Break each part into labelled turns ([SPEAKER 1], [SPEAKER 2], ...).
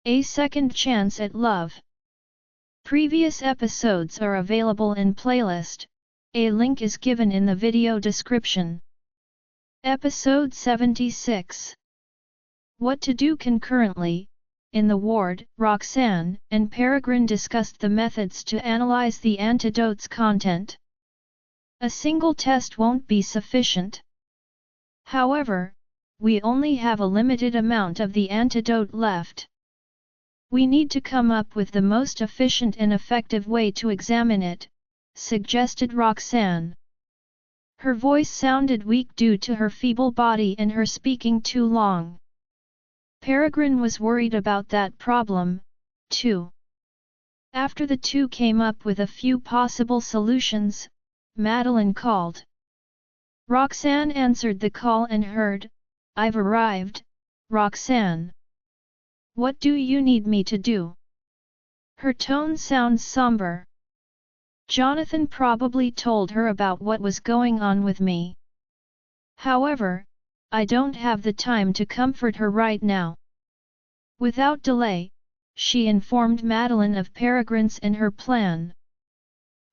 [SPEAKER 1] A Second Chance at Love. Previous episodes are available in playlist. A link is given in the video description. Episode 76. What to do concurrently. In the ward, Roxanne and Peregrine discussed the methods to analyze the antidote's content. A single test won't be sufficient. However, we only have a limited amount of the antidote left. We need to come up with the most efficient and effective way to examine it, suggested Roxanne. Her voice sounded weak due to her feeble body and her speaking too long. Peregrine was worried about that problem, too. After the two came up with a few possible solutions, Madeline called. Roxanne answered the call and heard, "I've arrived, Roxanne. What do you need me to do?" Her tone sounds somber. Jonathan probably told her about what was going on with me. However, I don't have the time to comfort her right now. Without delay, she informed Madeline of Peregrine's and her plan.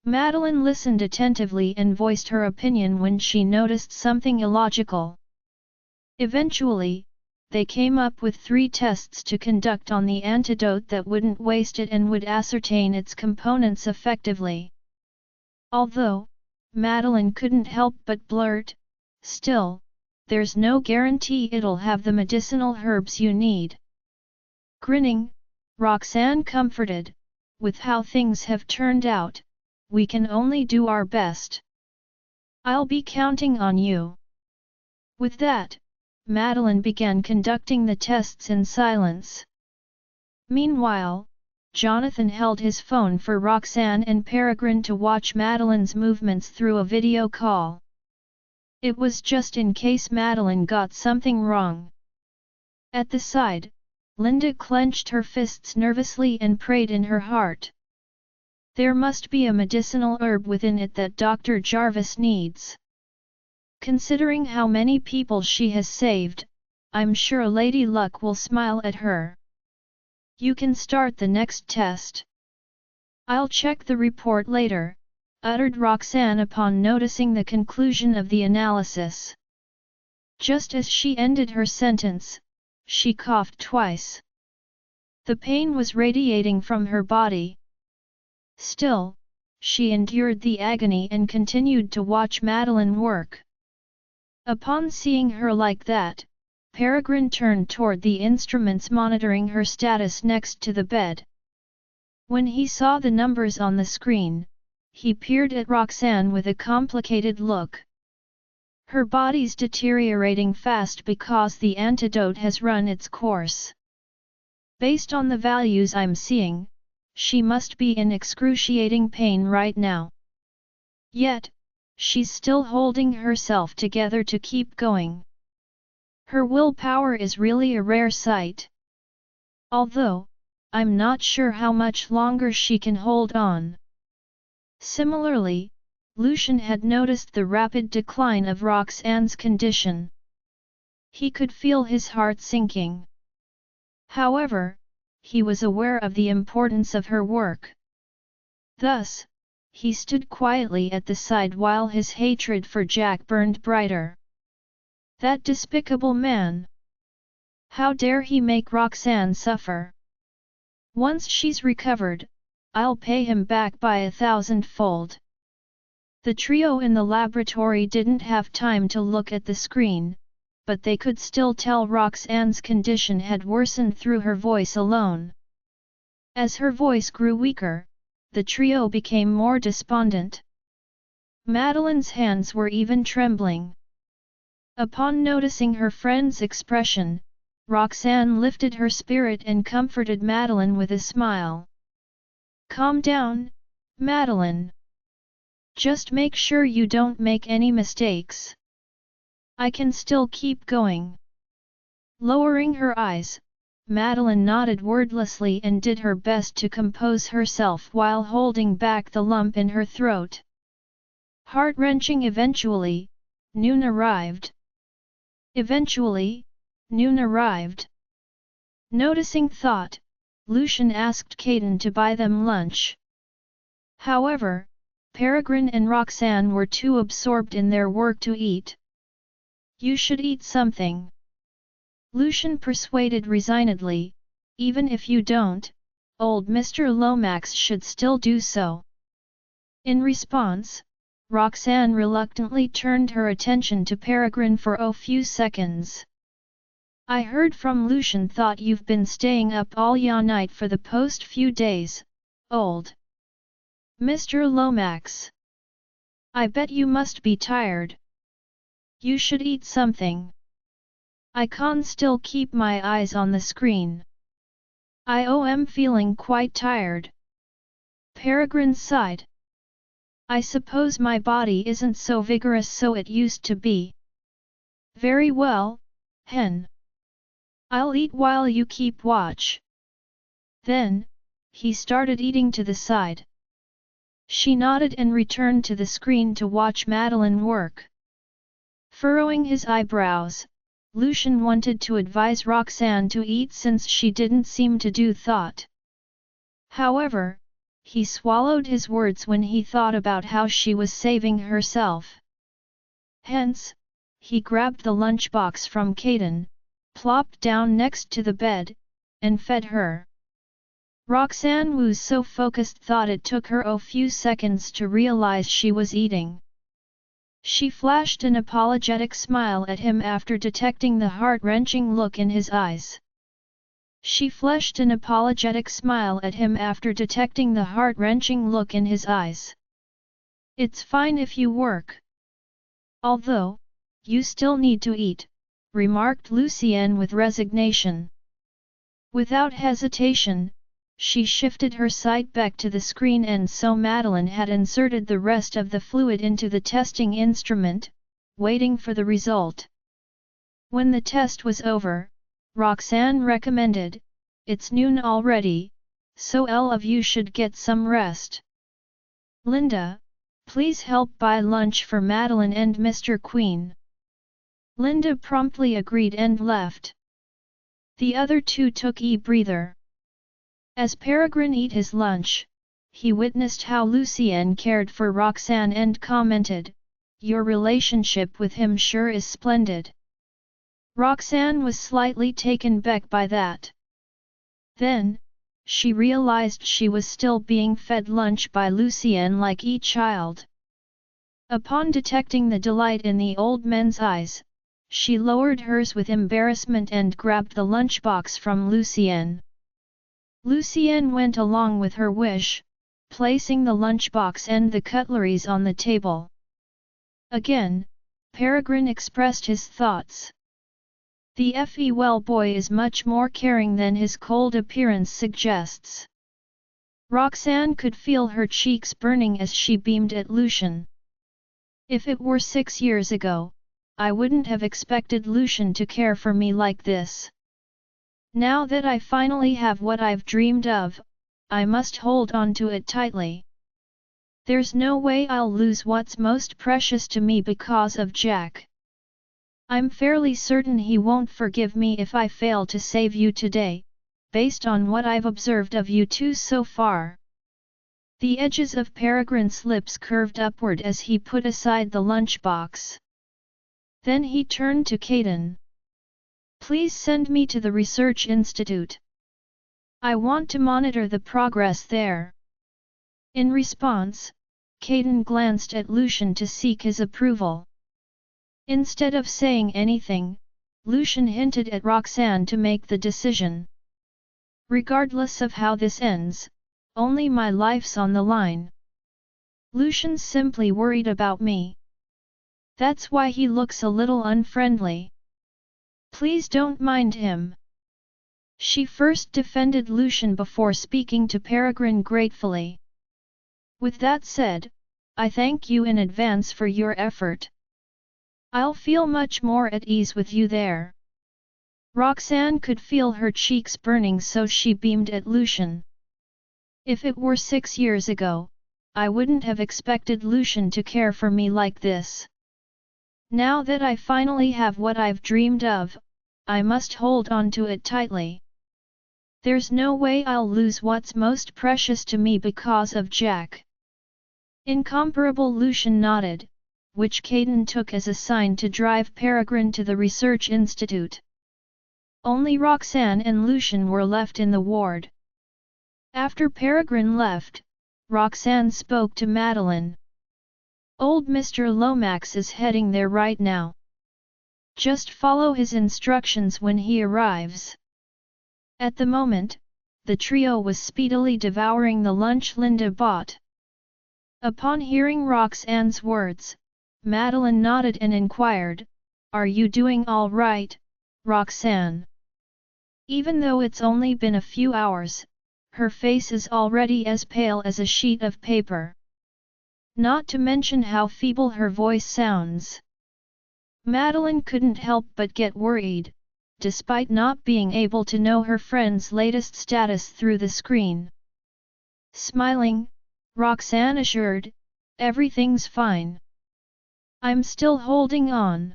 [SPEAKER 1] Madeline listened attentively and voiced her opinion when she noticed something illogical. Eventually, they came up with 3 tests to conduct on the antidote that wouldn't waste it and would ascertain its components effectively. Although, Madeline couldn't help but blurt, "Still, there's no guarantee it'll have the medicinal herbs you need." Grinning, Roxanne comforted, "With how things have turned out, we can only do our best. I'll be counting on you." With that, Madeline began conducting the tests in silence. Meanwhile, Jonathan held his phone for Roxanne and Peregrine to watch Madeline's movements through a video call. It was just in case Madeline got something wrong. At the side, Linda clenched her fists nervously and prayed in her heart. There must be a medicinal herb within it that Dr. Jarvis needs. Considering how many people she has saved, I'm sure Lady Luck will smile at her. "You can start the next test. I'll check the report later," uttered Roxanne upon noticing the conclusion of the analysis. Just as she ended her sentence, she coughed twice. The pain was radiating from her body. Still, she endured the agony and continued to watch Madeline work. Upon seeing her like that, Peregrine turned toward the instruments monitoring her status next to the bed. When he saw the numbers on the screen, he peered at Roxanne with a complicated look. Her body's deteriorating fast because the antidote has run its course. Based on the values I'm seeing, she must be in excruciating pain right now. Yet, she's still holding herself together to keep going. Her willpower is really a rare sight. Although, I'm not sure how much longer she can hold on. Similarly, Lucian had noticed the rapid decline of Roxanne's condition. He could feel his heart sinking. However, he was aware of the importance of her work. Thus, he stood quietly at the side while his hatred for Jack burned brighter. That despicable man! How dare he make Roxanne suffer? Once she's recovered, I'll pay him back by 1,000-fold. The trio in the laboratory didn't have time to look at the screen, but they could still tell Roxanne's condition had worsened through her voice alone. As her voice grew weaker, the trio became more despondent. Madeline's hands were even trembling. Upon noticing her friend's expression, Roxanne lifted her spirit and comforted Madeline with a smile. "Calm down, Madeline. Just make sure you don't make any mistakes. I can still keep going." Lowering her eyes, Madeline nodded wordlessly and did her best to compose herself while holding back the lump in her throat. Heart-wrenching. Eventually, noon arrived. Noticing thought, Lucian asked Caden to buy them lunch. However, Peregrine and Roxanne were too absorbed in their work to eat. You should eat something, Lucian persuaded resignedly. Even if you don't, old Mr. Lomax should still do so. In response, Roxanne reluctantly turned her attention to Peregrine for a few seconds. I heard from Lucian thought you've been staying up all ya night for the past few days, old Mr. Lomax. I bet you must be tired. You should eat something. I can't still keep my eyes on the screen. I am feeling quite tired. Peregrine sighed. I suppose my body isn't so vigorous so it used to be. Very well, hen. I'll eat while you keep watch. Then, he started eating to the side. She nodded and returned to the screen to watch Madeline work. Furrowing his eyebrows, Lucian wanted to advise Roxanne to eat since she didn't seem to do thought. However, he swallowed his words when he thought about how she was saving herself. Hence, he grabbed the lunchbox from Caden, plopped down next to the bed, and fed her. Roxanne was so focused thought it took her a few seconds to realize she was eating. She flashed an apologetic smile at him after detecting the heart-wrenching look in his eyes. She flashed an apologetic smile at him after detecting the heart-wrenching look in his eyes. It's fine if you work. Although, you still need to eat, remarked Lucienne with resignation. Without hesitation, she shifted her sight back to the screen and so Madeline had inserted the rest of the fluid into the testing instrument, waiting for the result. When the test was over, Roxanne recommended, "It's noon already, so all of you should get some rest. Linda, please help buy lunch for Madeline and Mr. Queen." Linda promptly agreed and left. The other two took a breather. As Peregrine ate his lunch, he witnessed how Lucienne cared for Roxanne and commented, "Your relationship with him sure is splendid." Roxanne was slightly taken back by that. Then, she realized she was still being fed lunch by Lucienne like a child. Upon detecting the delight in the old man's eyes, she lowered hers with embarrassment and grabbed the lunchbox from Lucienne. Lucienne went along with her wish, placing the lunchbox and the cutleries on the table. Again, Peregrine expressed his thoughts. The well boy is much more caring than his cold appearance suggests. Roxanne could feel her cheeks burning as she beamed at Lucian. If it were 6 years ago, I wouldn't have expected Lucian to care for me like this. Now that I finally have what I've dreamed of, I must hold on to it tightly. There's no way I'll lose what's most precious to me because of Jack. I'm fairly certain he won't forgive me if I fail to save you today, based on what I've observed of you two so far." The edges of Peregrine's lips curved upward as he put aside the lunchbox. Then he turned to Caden. "Please send me to the research institute. I want to monitor the progress there." In response, Caden glanced at Lucian to seek his approval. Instead of saying anything, Lucian hinted at Roxanne to make the decision. "Regardless of how this ends, only my life's on the line. Lucian's simply worried about me. That's why he looks a little unfriendly. Please don't mind him." She first defended Lucian before speaking to Peregrine gratefully. "With that said, I thank you in advance for your effort. I'll feel much more at ease with you there." Roxanne could feel her cheeks burning so she beamed at Lucian. "If it were 6 years ago, I wouldn't have expected Lucian to care for me like this. Now that I finally have what I've dreamed of, I must hold on to it tightly." There's no way I'll lose what's most precious to me because of Jack. Incomparable. Lucian nodded, which Caden took as a sign to drive Peregrine to the research institute. Only Roxanne and Lucian were left in the ward. After Peregrine left, Roxanne spoke to Madeline. Old Mr. Lomax is heading there right now. Just follow his instructions when he arrives. At the moment, the trio was speedily devouring the lunch Linda bought. Upon hearing Roxanne's words, Madeline nodded and inquired, "Are you doing all right, Roxanne?" Even though it's only been a few hours, her face is already as pale as a sheet of paper. Not to mention how feeble her voice sounds. Madeline couldn't help but get worried, despite not being able to know her friend's latest status through the screen. Smiling, Roxanne assured, "Everything's fine. I'm still holding on.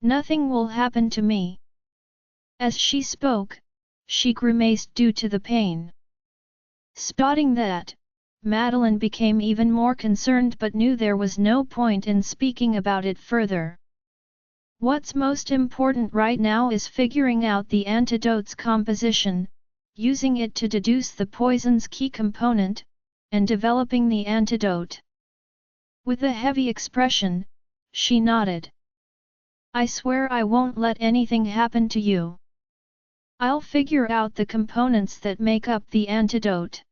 [SPEAKER 1] Nothing will happen to me." As she spoke, she grimaced due to the pain. Spotting that, Madeline became even more concerned but knew there was no point in speaking about it further. What's most important right now is figuring out the antidote's composition, using it to deduce the poison's key component, and developing the antidote. With a heavy expression, she nodded. "I swear I won't let anything happen to you. I'll figure out the components that make up the antidote.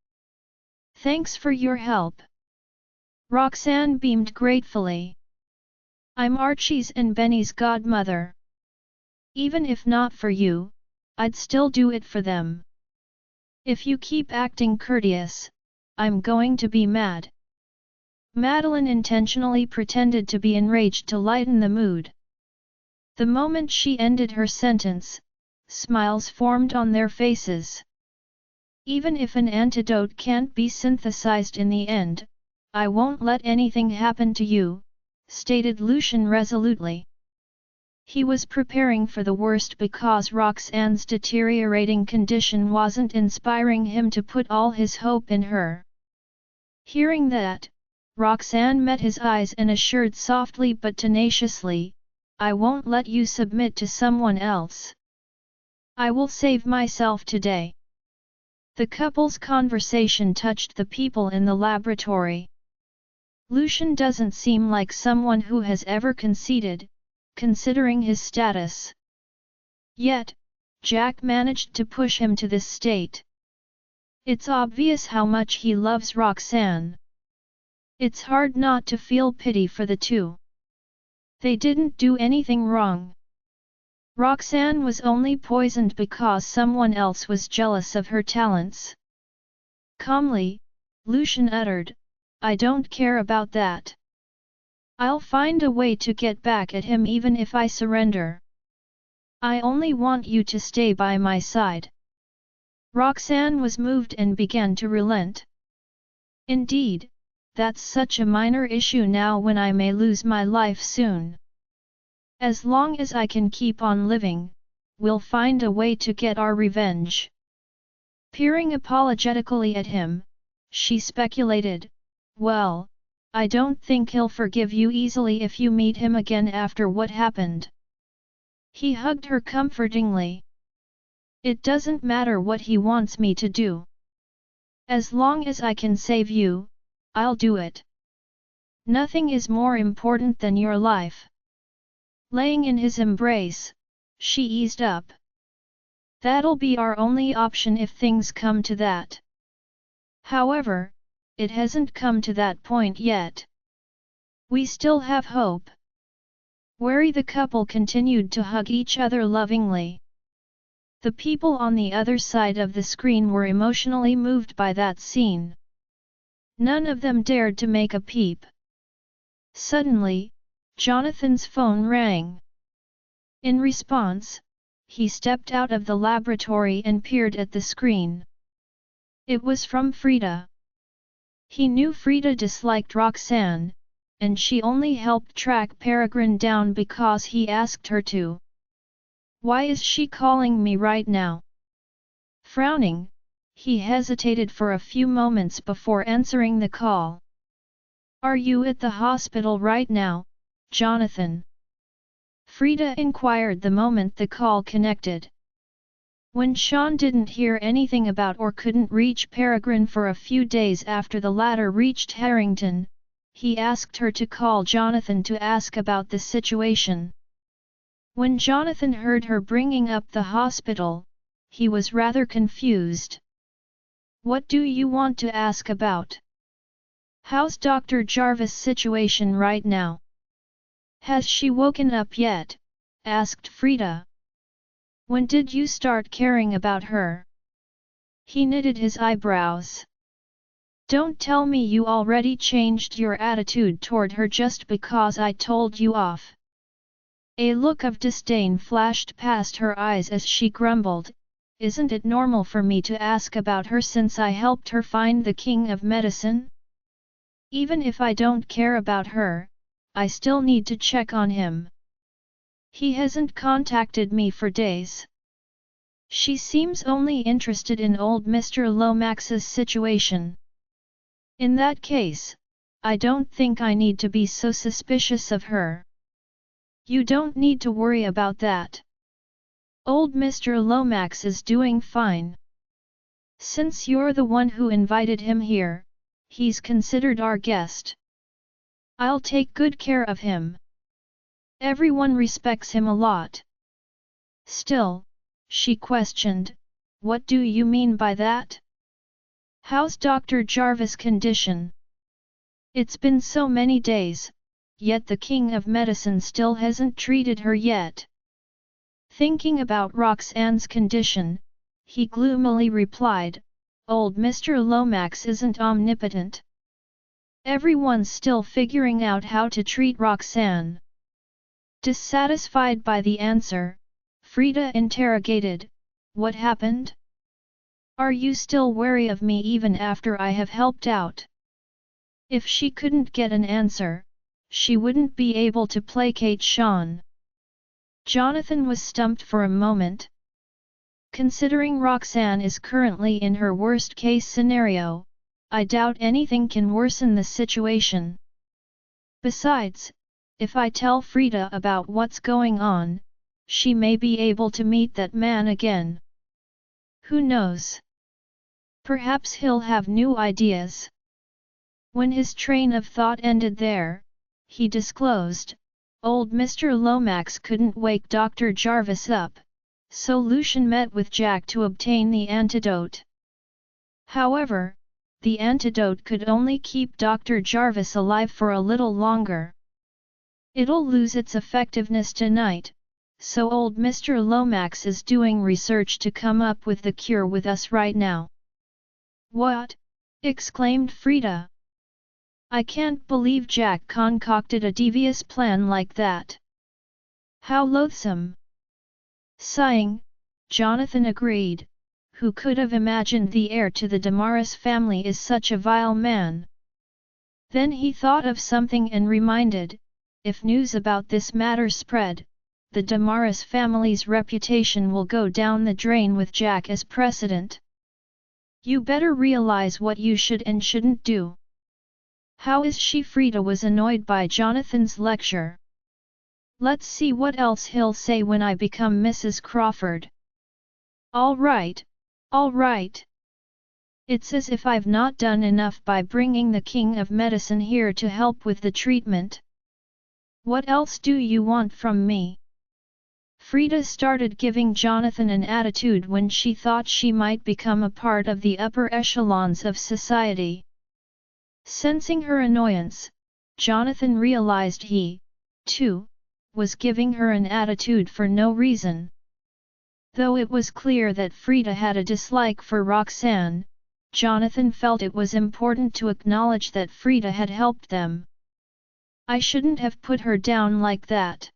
[SPEAKER 1] Thanks for your help." Roxanne beamed gratefully. "I'm Archie's and Benny's godmother. Even if not for you, I'd still do it for them. If you keep acting courteous, I'm going to be mad." Madeline intentionally pretended to be enraged to lighten the mood. The moment she ended her sentence, smiles formed on their faces. "Even if an antidote can't be synthesized in the end, I won't let anything happen to you," stated Lucian resolutely. He was preparing for the worst because Roxanne's deteriorating condition wasn't inspiring him to put all his hope in her. Hearing that, Roxanne met his eyes and assured softly but tenaciously, "I won't let you submit to someone else. I will save myself today." The couple's conversation touched the people in the laboratory. Lucian doesn't seem like someone who has ever conceded, considering his status. Yet, Jack managed to push him to this state. It's obvious how much he loves Roxanne. It's hard not to feel pity for the two. They didn't do anything wrong. Roxanne was only poisoned because someone else was jealous of her talents. Calmly, Lucian uttered, "I don't care about that. I'll find a way to get back at him even if I surrender. I only want you to stay by my side." Roxanne was moved and began to relent. "Indeed, that's such a minor issue now when I may lose my life soon. As long as I can keep on living, we'll find a way to get our revenge." Peering apologetically at him, she speculated, "Well, I don't think he'll forgive you easily if you meet him again after what happened." He hugged her comfortingly. "It doesn't matter what he wants me to do. As long as I can save you, I'll do it. Nothing is more important than your life." Laying in his embrace, she eased up. "That'll be our only option if things come to that. However, it hasn't come to that point yet. We still have hope." Wary, the couple continued to hug each other lovingly. The people on the other side of the screen were emotionally moved by that scene. None of them dared to make a peep. Suddenly, Jonathan's phone rang. In response, he stepped out of the laboratory and peered at the screen. It was from Frida. He knew Frida disliked Roxanne, and she only helped track Peregrine down because he asked her to. "Why is she calling me right now?" Frowning, he hesitated for a few moments before answering the call. "Are you at the hospital right now, Jonathan?" Frida inquired the moment the call connected. When Sean didn't hear anything about or couldn't reach Peregrine for a few days after the latter reached Harrington, he asked her to call Jonathan to ask about the situation. When Jonathan heard her bringing up the hospital, he was rather confused. "What do you want to ask about? How's Dr. Jarvis' situation right now? Has she woken up yet?" asked Frida. "When did you start caring about her?" He knitted his eyebrows. "Don't tell me you already changed your attitude toward her just because I told you off." A look of disdain flashed past her eyes as she grumbled, "Isn't it normal for me to ask about her since I helped her find the king of medicine? Even if I don't care about her, I still need to check on him. He hasn't contacted me for days." She seems only interested in old Mr. Lomax's situation. In that case, I don't think I need to be so suspicious of her. You don't need to worry about that. Old Mr. Lomax is doing fine. Since you're the one who invited him here, he's considered our guest. I'll take good care of him. Everyone respects him a lot." Still, she questioned, "What do you mean by that? How's Dr. Jarvis' condition? It's been so many days, yet the king of medicine still hasn't treated her yet." Thinking about Roxanne's condition, he gloomily replied, "Old Mr. Lomax isn't omnipotent. Everyone's still figuring out how to treat Roxanne." Dissatisfied by the answer, Frida interrogated, "What happened? Are you still wary of me even after I have helped out?" If she couldn't get an answer, she wouldn't be able to placate Sean. Jonathan was stumped for a moment. Considering Roxanne is currently in her worst-case scenario, I doubt anything can worsen the situation. Besides, if I tell Frida about what's going on, she may be able to meet that man again. Who knows? Perhaps he'll have new ideas. When his train of thought ended there, he disclosed, "Old Mr. Lomax couldn't wake Dr. Jarvis up, so Lucian met with Jack to obtain the antidote. However, the antidote could only keep Dr. Jarvis alive for a little longer. It'll lose its effectiveness tonight, so old Mr. Lomax is doing research to come up with the cure with us right now." "What?" exclaimed Frida. "I can't believe Jack concocted a devious plan like that. How loathsome!" Sighing, Jonathan agreed. Who could have imagined the heir to the Damaris family is such a vile man? Then he thought of something and reminded, if news about this matter spread, the Damaris family's reputation will go down the drain with Jack as precedent. You better realize what you should and shouldn't do. How is she? Frida was annoyed by Jonathan's lecture. Let's see what else he'll say when I become Mrs. Crawford. All right. It's as if I've not done enough by bringing the king of medicine here to help with the treatment. What else do you want from me? Frida started giving Jonathan an attitude when she thought she might become a part of the upper echelons of society. Sensing her annoyance, Jonathan realized he, too, was giving her an attitude for no reason. Though it was clear that Frida had a dislike for Roxanne, Jonathan felt it was important to acknowledge that Frida had helped them. I shouldn't have put her down like that.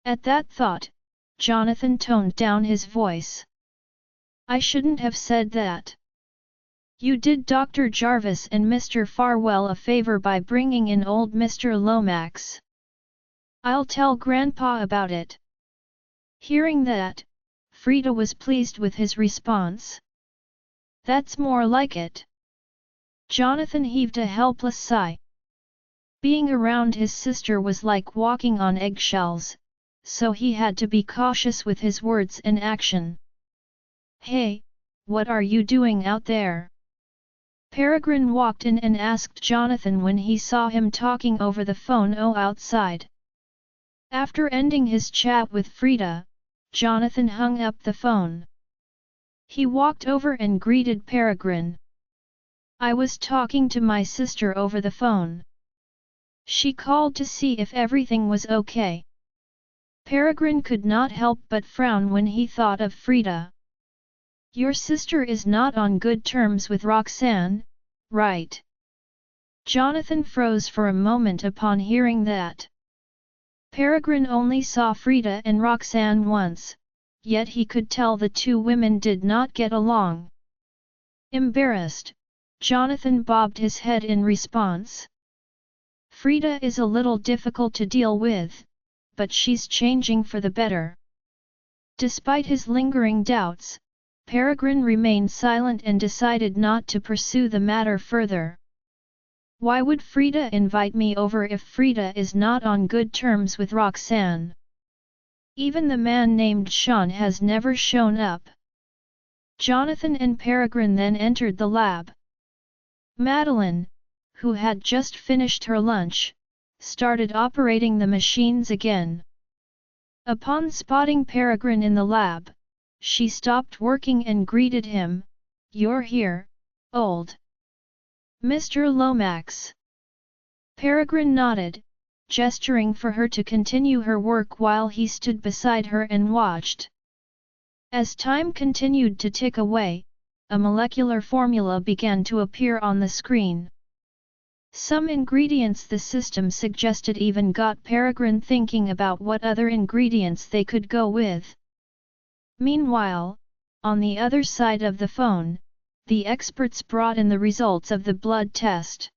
[SPEAKER 1] At that thought, Jonathan toned down his voice. I shouldn't have said that. You did Dr. Jarvis and Mr. Farwell a favor by bringing in old Mr. Lomax. I'll tell Grandpa about it. Hearing that, Frida was pleased with his response. That's more like it. Jonathan heaved a helpless sigh. Being around his sister was like walking on eggshells, so he had to be cautious with his words and action. Hey, what are you doing out there? Peregrine walked in and asked Jonathan when he saw him talking over the phone outside. After ending his chat with Frida, Jonathan hung up the phone. He walked over and greeted Peregrine. I was talking to my sister over the phone. She called to see if everything was okay. Peregrine could not help but frown when he thought of Frida. Your sister is not on good terms with Roxanne, right? Jonathan froze for a moment upon hearing that. Peregrine only saw Frida and Roxanne once, yet he could tell the two women did not get along. Embarrassed, Jonathan bobbed his head in response. Frida is a little difficult to deal with, but she's changing for the better. Despite his lingering doubts, Peregrine remained silent and decided not to pursue the matter further. Why would Frida invite me over if Frida is not on good terms with Roxanne? Even the man named Sean has never shown up. Jonathan and Peregrine then entered the lab. Madeline, who had just finished her lunch, started operating the machines again. Upon spotting Peregrine in the lab, she stopped working and greeted him, "You're here, old Mr. Lomax." Peregrine nodded, gesturing for her to continue her work while he stood beside her and watched. As time continued to tick away, a molecular formula began to appear on the screen. Some ingredients the system suggested even got Peregrine thinking about what other ingredients they could go with. Meanwhile, on the other side of the phone, the experts brought in the results of the blood test.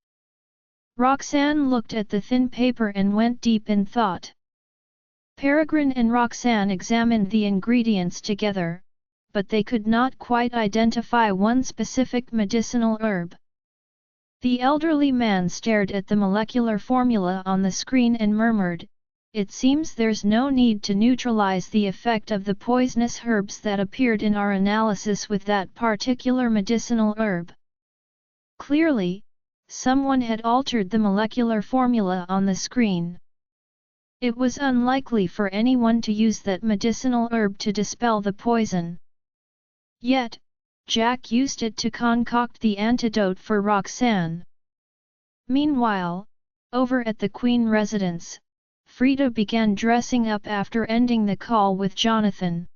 [SPEAKER 1] Roxanne looked at the thin paper and went deep in thought. Peregrine and Roxanne examined the ingredients together, but they could not quite identify one specific medicinal herb. The elderly man stared at the molecular formula on the screen and murmured, "It seems there's no need to neutralize the effect of the poisonous herbs that appeared in our analysis with that particular medicinal herb." Clearly, someone had altered the molecular formula on the screen. It was unlikely for anyone to use that medicinal herb to dispel the poison. Yet, Jack used it to concoct the antidote for Roxanne. Meanwhile, over at the Queen residence, Frida began dressing up after ending the call with Jonathan.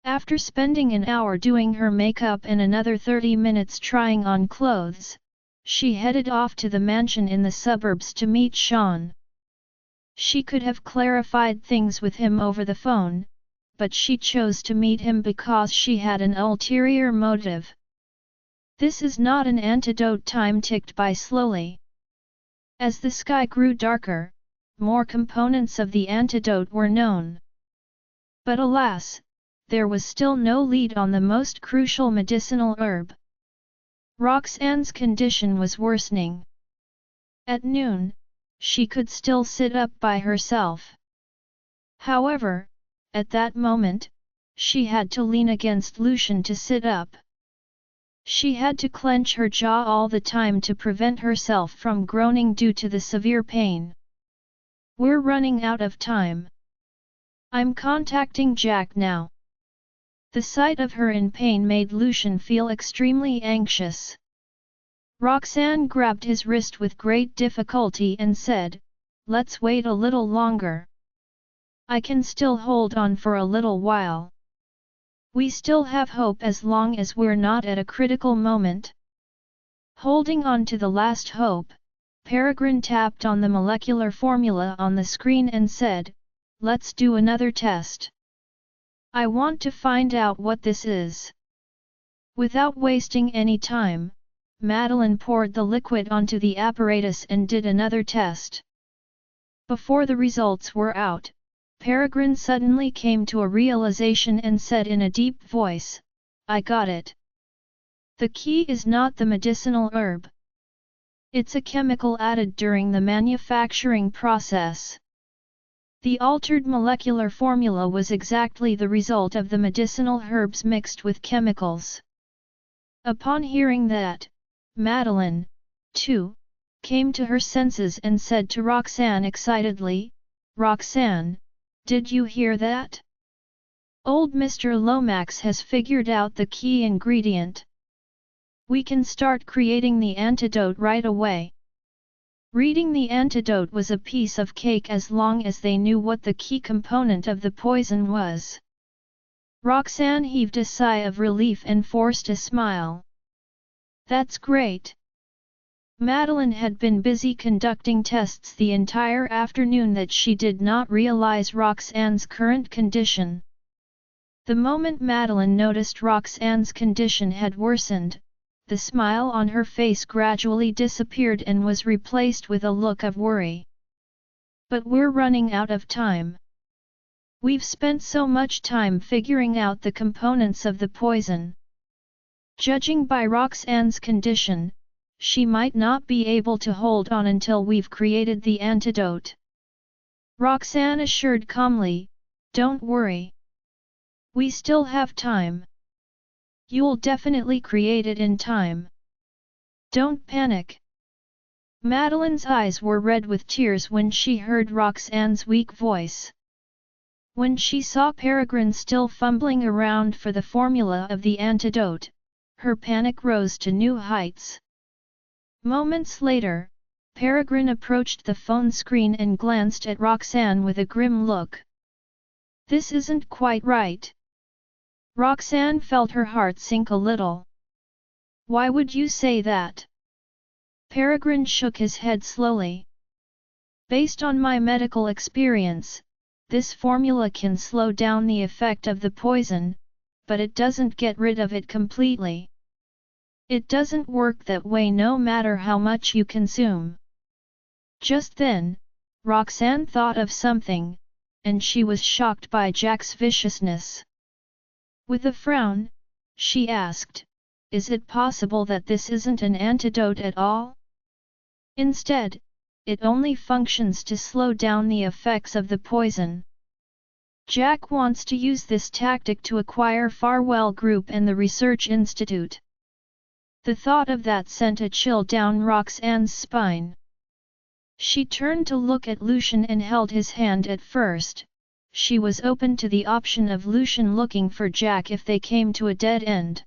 [SPEAKER 1] After spending an hour doing her makeup and another 30 minutes trying on clothes, she headed off to the mansion in the suburbs to meet Sean. She could have clarified things with him over the phone, but she chose to meet him because she had an ulterior motive. This is not an antidote. Time ticked by slowly. As the sky grew darker, more components of the antidote were known. But alas, there was still no lead on the most crucial medicinal herb. Roxanne's condition was worsening. At noon, she could still sit up by herself. However, at that moment, she had to lean against Lucian to sit up. She had to clench her jaw all the time to prevent herself from groaning due to the severe pain. "We're running out of time. I'm contacting Jack now." The sight of her in pain made Lucian feel extremely anxious. Roxanne grabbed his wrist with great difficulty and said, "Let's wait a little longer. I can still hold on for a little while. We still have hope as long as we're not at a critical moment." Holding on to the last hope, Peregrine tapped on the molecular formula on the screen and said, "Let's do another test. I want to find out what this is." Without wasting any time, Madeline poured the liquid onto the apparatus and did another test. Before the results were out, Peregrine suddenly came to a realization and said in a deep voice, "I got it. The key is not the medicinal herb. It's a chemical added during the manufacturing process." The altered molecular formula was exactly the result of the medicinal herbs mixed with chemicals. Upon hearing that, Madeline, too, came to her senses and said to Roxanne excitedly, "Roxanne, did you hear that? Old Mr. Lomax has figured out the key ingredient. We can start creating the antidote right away." Reading the antidote was a piece of cake as long as they knew what the key component of the poison was. Roxanne heaved a sigh of relief and forced a smile. "That's great." Madeline had been busy conducting tests the entire afternoon that she did not realize Roxanne's current condition. The moment Madeline noticed Roxanne's condition had worsened, the smile on her face gradually disappeared and was replaced with a look of worry. "But we're running out of time. We've spent so much time figuring out the components of the poison. Judging by Roxanne's condition, she might not be able to hold on until we've created the antidote." Roxanne assured calmly, "Don't worry. We still have time. You'll definitely create it in time. Don't panic." Madeline's eyes were red with tears when she heard Roxanne's weak voice. When she saw Peregrine still fumbling around for the formula of the antidote, her panic rose to new heights. Moments later, Peregrine approached the phone screen and glanced at Roxanne with a grim look. "This isn't quite right." Roxanne felt her heart sink a little. "Why would you say that?" Peregrine shook his head slowly. "Based on my medical experience, this formula can slow down the effect of the poison, but it doesn't get rid of it completely. It doesn't work that way no matter how much you consume." Just then, Roxanne thought of something, and she was shocked by Jack's viciousness. With a frown, she asked, "Is it possible that this isn't an antidote at all? Instead, it only functions to slow down the effects of the poison?" Jack wants to use this tactic to acquire Farwell Group and the Research Institute. The thought of that sent a chill down Roxanne's spine. She turned to look at Lucian and held his hand at first. She was open to the option of Lucian looking for Jack if they came to a dead end.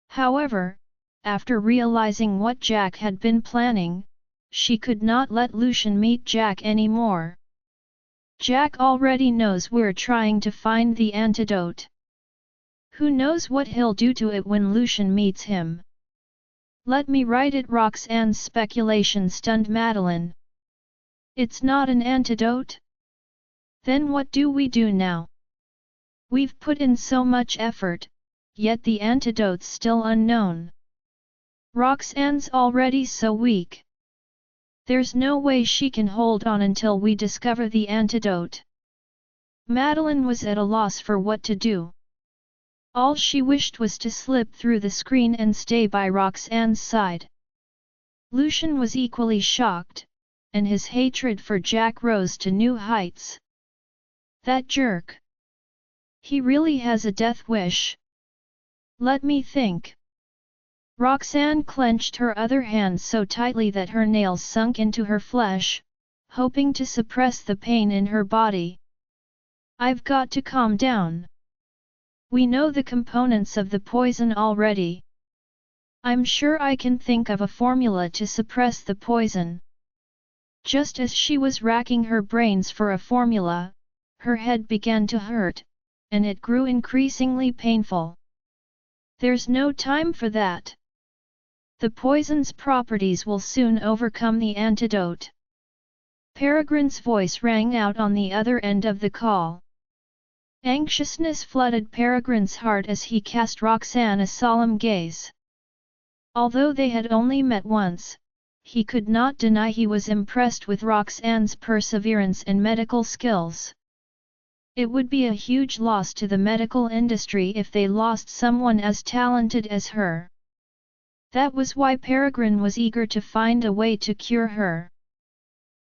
[SPEAKER 1] However, after realizing what Jack had been planning, she could not let Lucian meet Jack anymore. Jack already knows we're trying to find the antidote. Who knows what he'll do to it when Lucian meets him? "Let me write it." Roxanne's speculation stunned Madeline. "It's not an antidote? Then what do we do now? We've put in so much effort, yet the antidote's still unknown. Roxanne's already so weak. There's no way she can hold on until we discover the antidote." Madeline was at a loss for what to do. All she wished was to slip through the screen and stay by Roxanne's side. Lucian was equally shocked, and his hatred for Jack rose to new heights. "That jerk! He really has a death wish. Let me think." Roxanne clenched her other hand so tightly that her nails sunk into her flesh, hoping to suppress the pain in her body. "I've got to calm down. We know the components of the poison already. I'm sure I can think of a formula to suppress the poison." Just as she was racking her brains for a formula, her head began to hurt, and it grew increasingly painful. "There's no time for that. The poison's properties will soon overcome the antidote." Peregrine's voice rang out on the other end of the call. Anxiousness flooded Peregrine's heart as he cast Roxanne a solemn gaze. Although they had only met once, he could not deny he was impressed with Roxanne's perseverance and medical skills. It would be a huge loss to the medical industry if they lost someone as talented as her. That was why Peregrine was eager to find a way to cure her.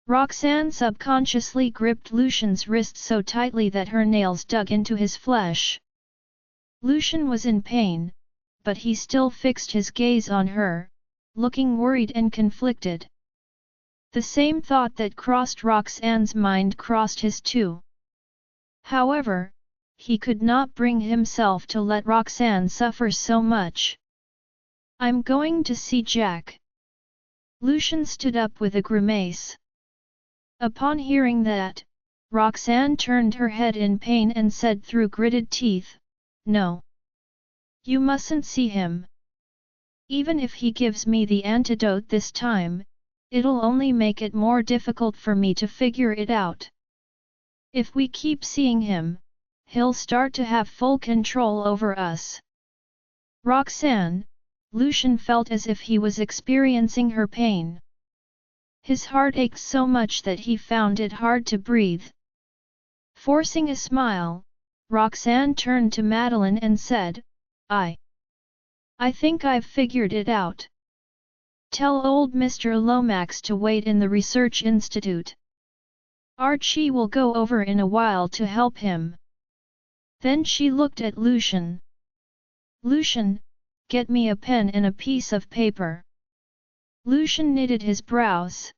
[SPEAKER 1] Roxanne subconsciously gripped Lucian's wrist so tightly that her nails dug into his flesh. Lucian was in pain, but he still fixed his gaze on her, looking worried and conflicted. The same thought that crossed Roxanne's mind crossed his too. However, he could not bring himself to let Roxanne suffer so much. "I'm going to see Jack." Lucian stood up with a grimace. Upon hearing that, Roxanne turned her head in pain and said through gritted teeth, "No. You mustn't see him. Even if he gives me the antidote this time, it'll only make it more difficult for me to figure it out. If we keep seeing him, he'll start to have full control over us." Roxanne, Lucian felt as if he was experiencing her pain. His heart ached so much that he found it hard to breathe. Forcing a smile, Roxanne turned to Madeline and said, I think I've figured it out. Tell old Mr. Lomax to wait in the research institute. Archie will go over in a while to help him." Then she looked at Lucian. "Lucian, get me a pen and a piece of paper." Lucian knitted his brows.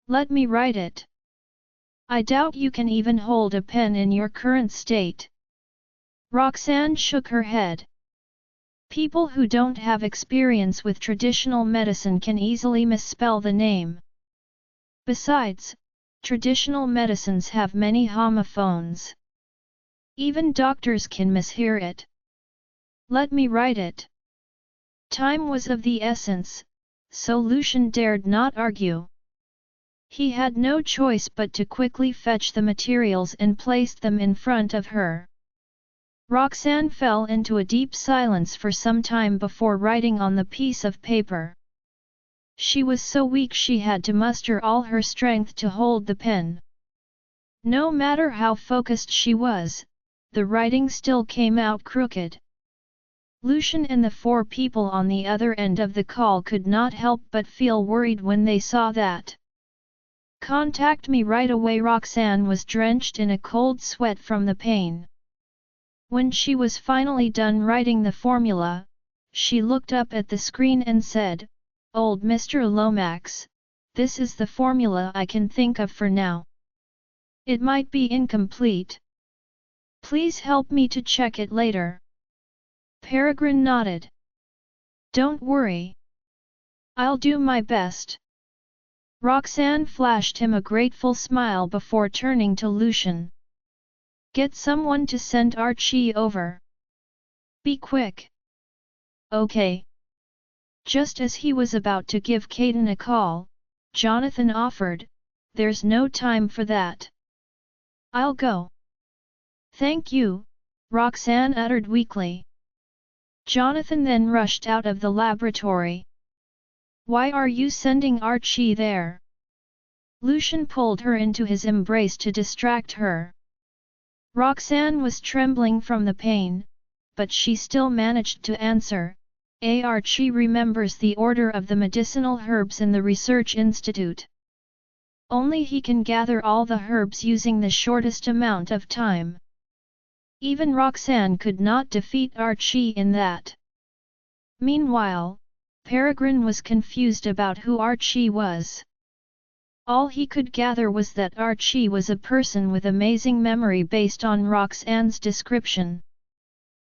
[SPEAKER 1] "Let me write it. I doubt you can even hold a pen in your current state." Roxanne shook her head. "People who don't have experience with traditional medicine can easily misspell the name. Besides, traditional medicines have many homophones. Even doctors can mishear it. Let me write it." Time was of the essence, so Lucian dared not argue. He had no choice but to quickly fetch the materials and place them in front of her. Roxanne fell into a deep silence for some time before writing on the piece of paper. She was so weak she had to muster all her strength to hold the pen. No matter how focused she was, the writing still came out crooked. Lucian and the four people on the other end of the call could not help but feel worried when they saw that. "Contact me right away." Roxanne was drenched in a cold sweat from the pain. When she was finally done writing the formula, she looked up at the screen and said, "Old Mr. Lomax, this is the formula I can think of for now. It might be incomplete. Please help me to check it later." Peregrine nodded. "Don't worry. I'll do my best." Roxanne flashed him a grateful smile before turning to Lucian. "Get someone to send Archie over. Be quick." "Okay." Just as he was about to give Caden a call, Jonathan offered, "There's no time for that. I'll go." "Thank you," Roxanne uttered weakly. Jonathan then rushed out of the laboratory. "Why are you sending Archie there?" Lucian pulled her into his embrace to distract her. Roxanne was trembling from the pain, but she still managed to answer, Archie remembers the order of the medicinal herbs in the research institute. Only he can gather all the herbs using the shortest amount of time. Even Roxanne could not defeat Archie in that. Meanwhile, Peregrine was confused about who Archie was. All he could gather was that Archie was a person with amazing memory based on Roxanne's description.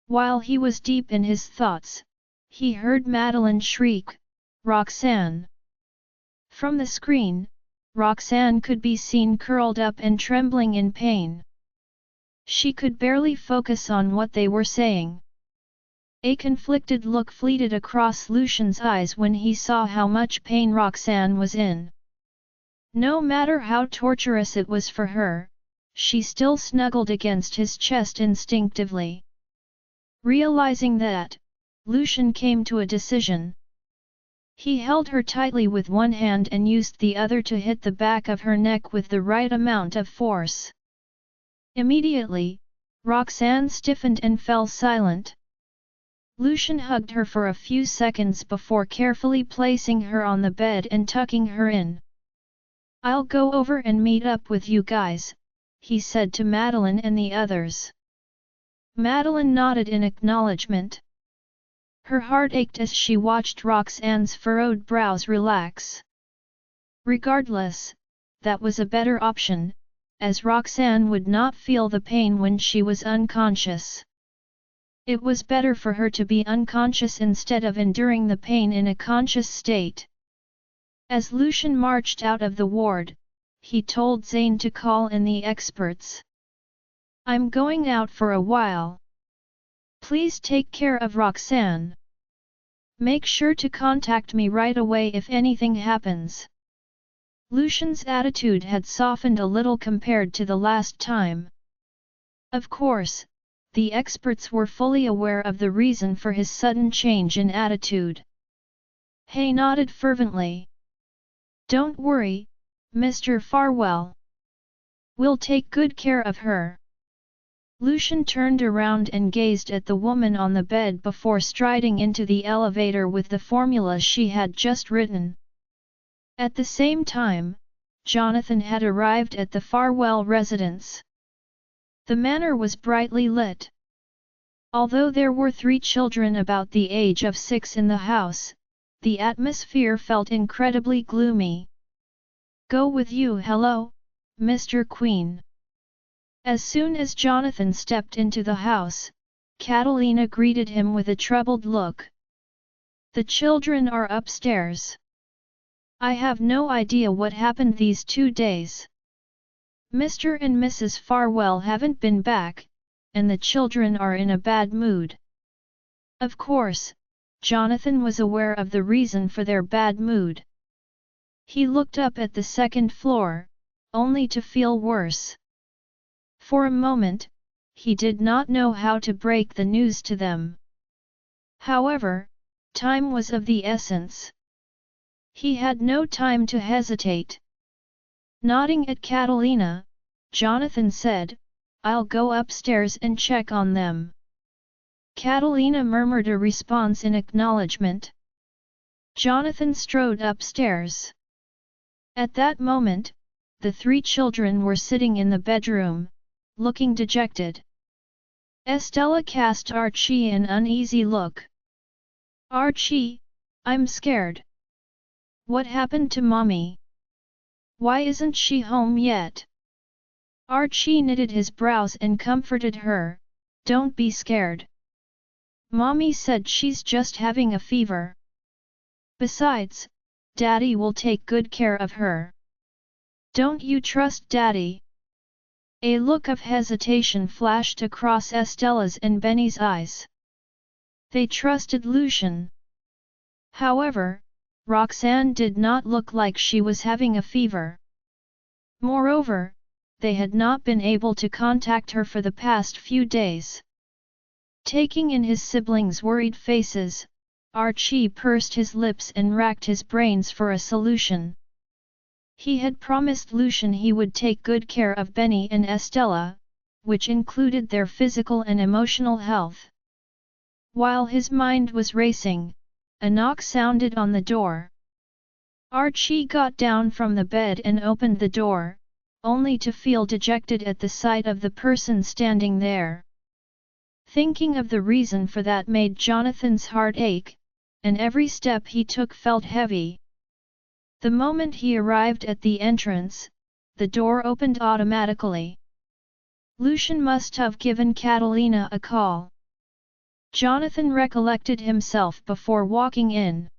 [SPEAKER 1] While he was deep in his thoughts, he heard Madeline shriek, "Roxanne!" From the screen, Roxanne could be seen curled up and trembling in pain. She could barely focus on what they were saying. A conflicted look fleeted across Lucian's eyes when he saw how much pain Roxanne was in. No matter how torturous it was for her, she still snuggled against his chest instinctively. Realizing that, Lucian came to a decision. He held her tightly with one hand and used the other to hit the back of her neck with the right amount of force. Immediately, Roxanne stiffened and fell silent. Lucian hugged her for a few seconds before carefully placing her on the bed and tucking her in. "I'll go over and meet up with you guys," he said to Madeline and the others. Madeline nodded in acknowledgement. Her heart ached as she watched Roxanne's furrowed brows relax. Regardless, that was a better option, as Roxanne would not feel the pain when she was unconscious. It was better for her to be unconscious instead of enduring the pain in a conscious state. As Lucian marched out of the ward, he told Zane to call in the experts. "I'm going out for a while. Please take care of Roxanne. Make sure to contact me right away if anything happens." Lucian's attitude had softened a little compared to the last time. Of course, the experts were fully aware of the reason for his sudden change in attitude. Hay nodded fervently. "Don't worry, Mr. Farwell. We'll take good care of her." Lucian turned around and gazed at the woman on the bed before striding into the elevator with the formula she had just written. At the same time, Jonathan had arrived at the Farwell residence. The manor was brightly lit. Although there were 3 children about the age of 6 in the house, the atmosphere felt incredibly gloomy. "Go with you, hello, Mr. Queen." As soon as Jonathan stepped into the house, Catalina greeted him with a troubled look. "The children are upstairs. I have no idea what happened these 2 days. Mr. and Mrs. Farwell haven't been back, and the children are in a bad mood." Of course, Jonathan was aware of the reason for their bad mood. He looked up at the second floor, only to feel worse. For a moment, he did not know how to break the news to them. However, time was of the essence. He had no time to hesitate. Nodding at Catalina, Jonathan said, "I'll go upstairs and check on them." Catalina murmured a response in acknowledgement. Jonathan strode upstairs. At that moment, the 3 children were sitting in the bedroom, looking dejected. Estella cast Archie an uneasy look. "Archie, I'm scared. What happened to Mommy? Why isn't she home yet?" Archie knitted his brows and comforted her, "Don't be scared. Mommy said she's just having a fever. Besides, Daddy will take good care of her. Don't you trust Daddy?" A look of hesitation flashed across Estella's and Benny's eyes. They trusted Lucian. However, Roxanne did not look like she was having a fever. Moreover, they had not been able to contact her for the past few days. Taking in his siblings' worried faces, Archie pursed his lips and racked his brains for a solution. He had promised Lucian he would take good care of Benny and Estella, which included their physical and emotional health. While his mind was racing, a knock sounded on the door. Archie got down from the bed and opened the door, only to feel dejected at the sight of the person standing there. Thinking of the reason for that made Jonathan's heart ache, and every step he took felt heavy. The moment he arrived at the entrance, the door opened automatically. Lucian must have given Catalina a call. Jonathan recollected himself before walking in.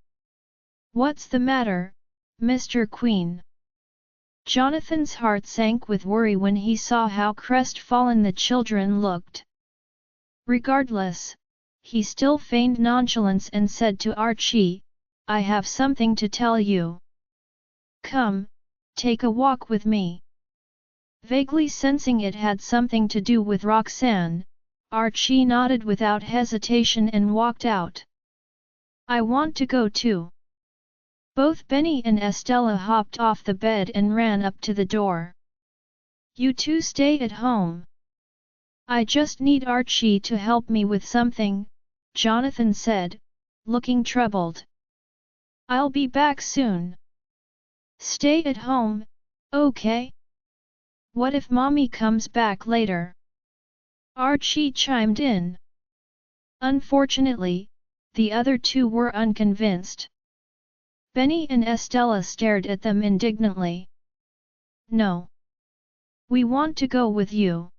[SPEAKER 1] "What's the matter, Mr. Queen?" Jonathan's heart sank with worry when he saw how crestfallen the children looked. Regardless, he still feigned nonchalance and said to Archie, "I have something to tell you. Come, take a walk with me." Vaguely sensing it had something to do with Roxanne, Archie nodded without hesitation and walked out. "I want to go too." Both Benny and Estella hopped off the bed and ran up to the door. "You two stay at home. I just need Archie to help me with something, Jonathan said, looking troubled. I'll be back soon. Stay at home, okay? What if Mommy comes back later? Archie chimed in. Unfortunately, the other two were unconvinced. Benny and Estella stared at them indignantly. No. We want to go with you.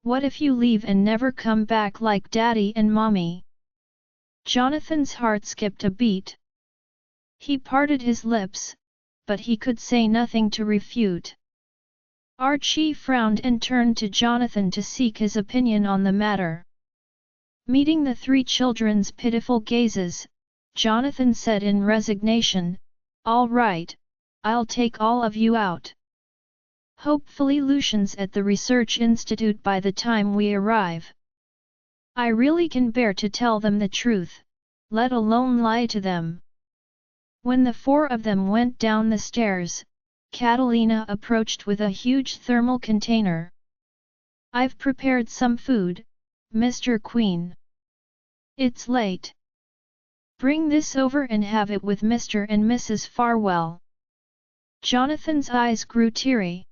[SPEAKER 1] What if you leave and never come back like Daddy and Mommy? Jonathan's heart skipped a beat. He parted his lips, but he could say nothing to refute. Archie frowned and turned to Jonathan to seek his opinion on the matter. Meeting the three children's pitiful gazes, Jonathan said in resignation, "All right, I'll take all of you out. Hopefully Lucian's at the research institute by the time we arrive. I really can bear to tell them the truth, let alone lie to them." When the four of them went down the stairs, Catalina approached with a huge thermal container. "I've prepared some food, Mr. Queen. It's late. Bring this over and have it with Mr. and Mrs. Farwell." Jonathan's eyes grew teary.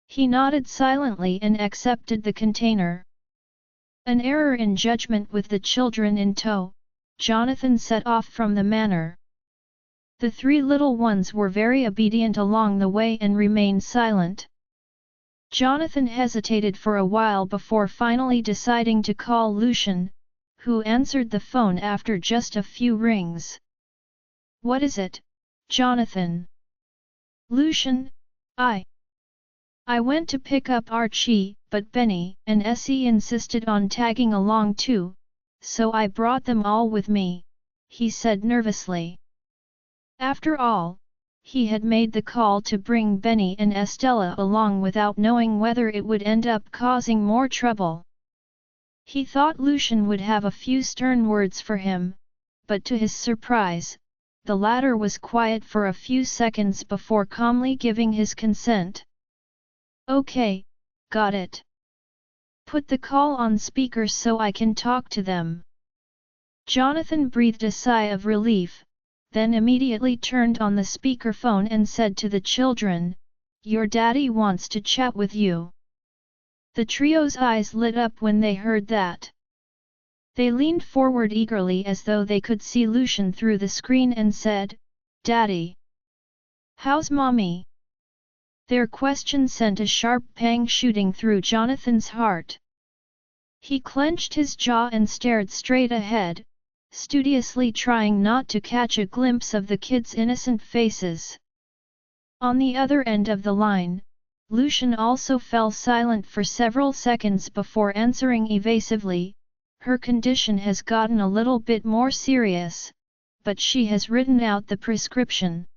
[SPEAKER 1] He nodded silently and accepted the container. An error in judgment with the children in tow, Jonathan set off from the manor. The three little ones were very obedient along the way and remained silent. Jonathan hesitated for a while before finally deciding to call Lucian, who answered the phone after just a few rings. "What is it, Jonathan?" "Lucian, I went to pick up Archie, but Benny and Essie insisted on tagging along too, so I brought them all with me," he said nervously. After all, he had made the call to bring Benny and Estella along without knowing whether it would end up causing more trouble. He thought Lucian would have a few stern words for him, but to his surprise, the latter was quiet for a few seconds before calmly giving his consent. "Okay, got it. Put the call on speaker so I can talk to them." Jonathan breathed a sigh of relief, then immediately turned on the speakerphone and said to the children, "Your daddy wants to chat with you." The trio's eyes lit up when they heard that. They leaned forward eagerly as though they could see Lucian through the screen and said, "Daddy. How's Mommy?" Their question sent a sharp pang shooting through Jonathan's heart. He clenched his jaw and stared straight ahead, studiously trying not to catch a glimpse of the kids' innocent faces. On the other end of the line, Lucian also fell silent for several seconds before answering evasively, "Her condition has gotten a little bit more serious, but she has written out the prescription.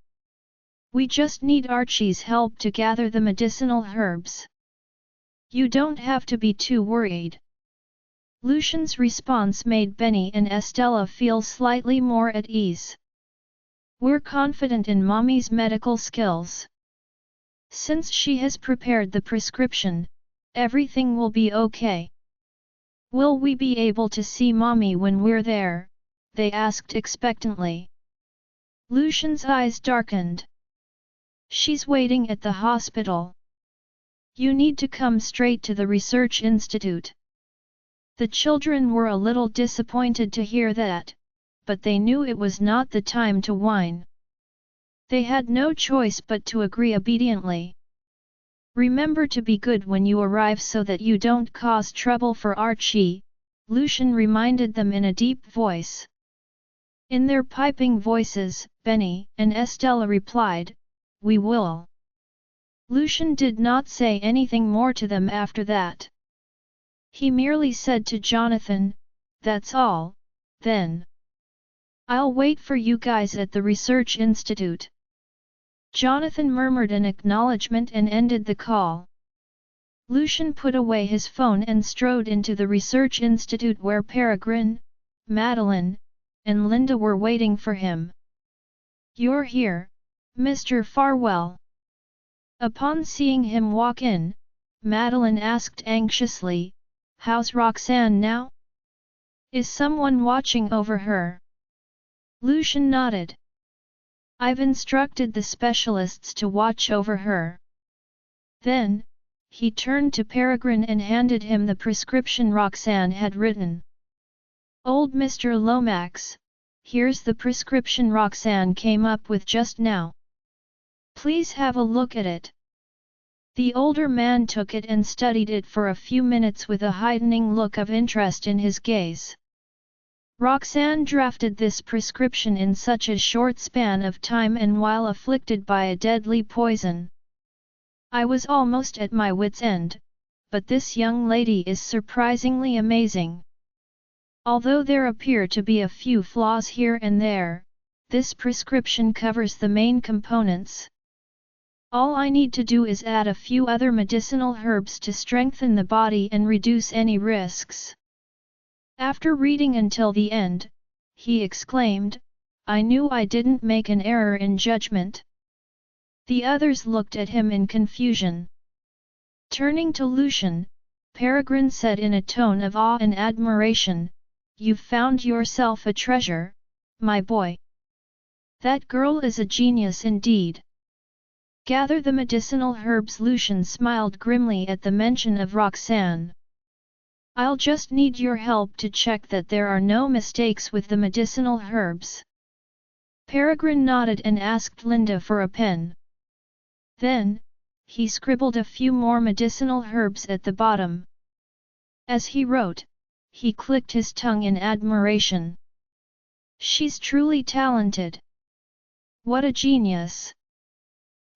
[SPEAKER 1] We just need Archie's help to gather the medicinal herbs. You don't have to be too worried." Lucian's response made Benny and Estella feel slightly more at ease. "We're confident in Mommy's medical skills. Since she has prepared the prescription, everything will be okay." "Will we be able to see Mommy when we're there?" they asked expectantly. Lucian's eyes darkened. "She's waiting at the hospital. You need to come straight to the research institute." The children were a little disappointed to hear that, but they knew it was not the time to whine. They had no choice but to agree obediently. "Remember to be good when you arrive so that you don't cause trouble for Archie," Lucian reminded them in a deep voice. In their piping voices, Benny and Estella replied, "We will." Lucian did not say anything more to them after that. He merely said to Jonathan, "That's all, then. I'll wait for you guys at the research institute." Jonathan murmured an acknowledgement and ended the call. Lucian put away his phone and strode into the research institute where Peregrine, Madeline, and Linda were waiting for him. "You're here, Mr. Farwell." Upon seeing him walk in, Madeline asked anxiously, "How's Roxanne now? Is someone watching over her?" Lucian nodded. "I've instructed the specialists to watch over her." Then, he turned to Peregrine and handed him the prescription Roxanne had written. "Old Mr. Lomax, here's the prescription Roxanne came up with just now. Please have a look at it." The older man took it and studied it for a few minutes with a heightening look of interest in his gaze. Roxanne drafted this prescription in such a short span of time and while afflicted by a deadly poison. "I was almost at my wit's end, but this young lady is surprisingly amazing. Although there appear to be a few flaws here and there, this prescription covers the main components. All I need to do is add a few other medicinal herbs to strengthen the body and reduce any risks." After reading until the end, he exclaimed, "I knew I didn't make an error in judgment." The others looked at him in confusion. Turning to Lucian, Peregrine said in a tone of awe and admiration, "You've found yourself a treasure, my boy. That girl is a genius indeed." "Gather the medicinal herbs." Lucian smiled grimly at the mention of Roxanne. "I'll just need your help to check that there are no mistakes with the medicinal herbs." Peregrine nodded and asked Linda for a pen. Then, he scribbled a few more medicinal herbs at the bottom. As he wrote, he clicked his tongue in admiration. "She's truly talented. What a genius!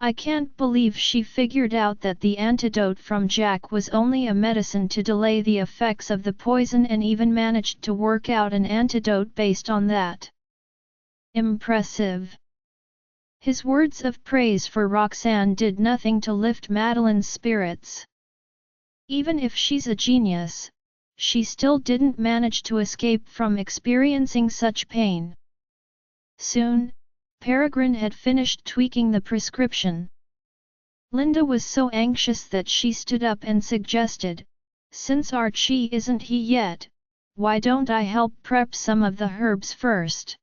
[SPEAKER 1] I can't believe she figured out that the antidote from Jack was only a medicine to delay the effects of the poison and even managed to work out an antidote based on that. Impressive." His words of praise for Roxanne did nothing to lift Madeline's spirits. Even if she's a genius, she still didn't manage to escape from experiencing such pain. Soon, Peregrine had finished tweaking the prescription. Linda was so anxious that she stood up and suggested, "Since Archie isn't here yet, why don't I help prep some of the herbs first?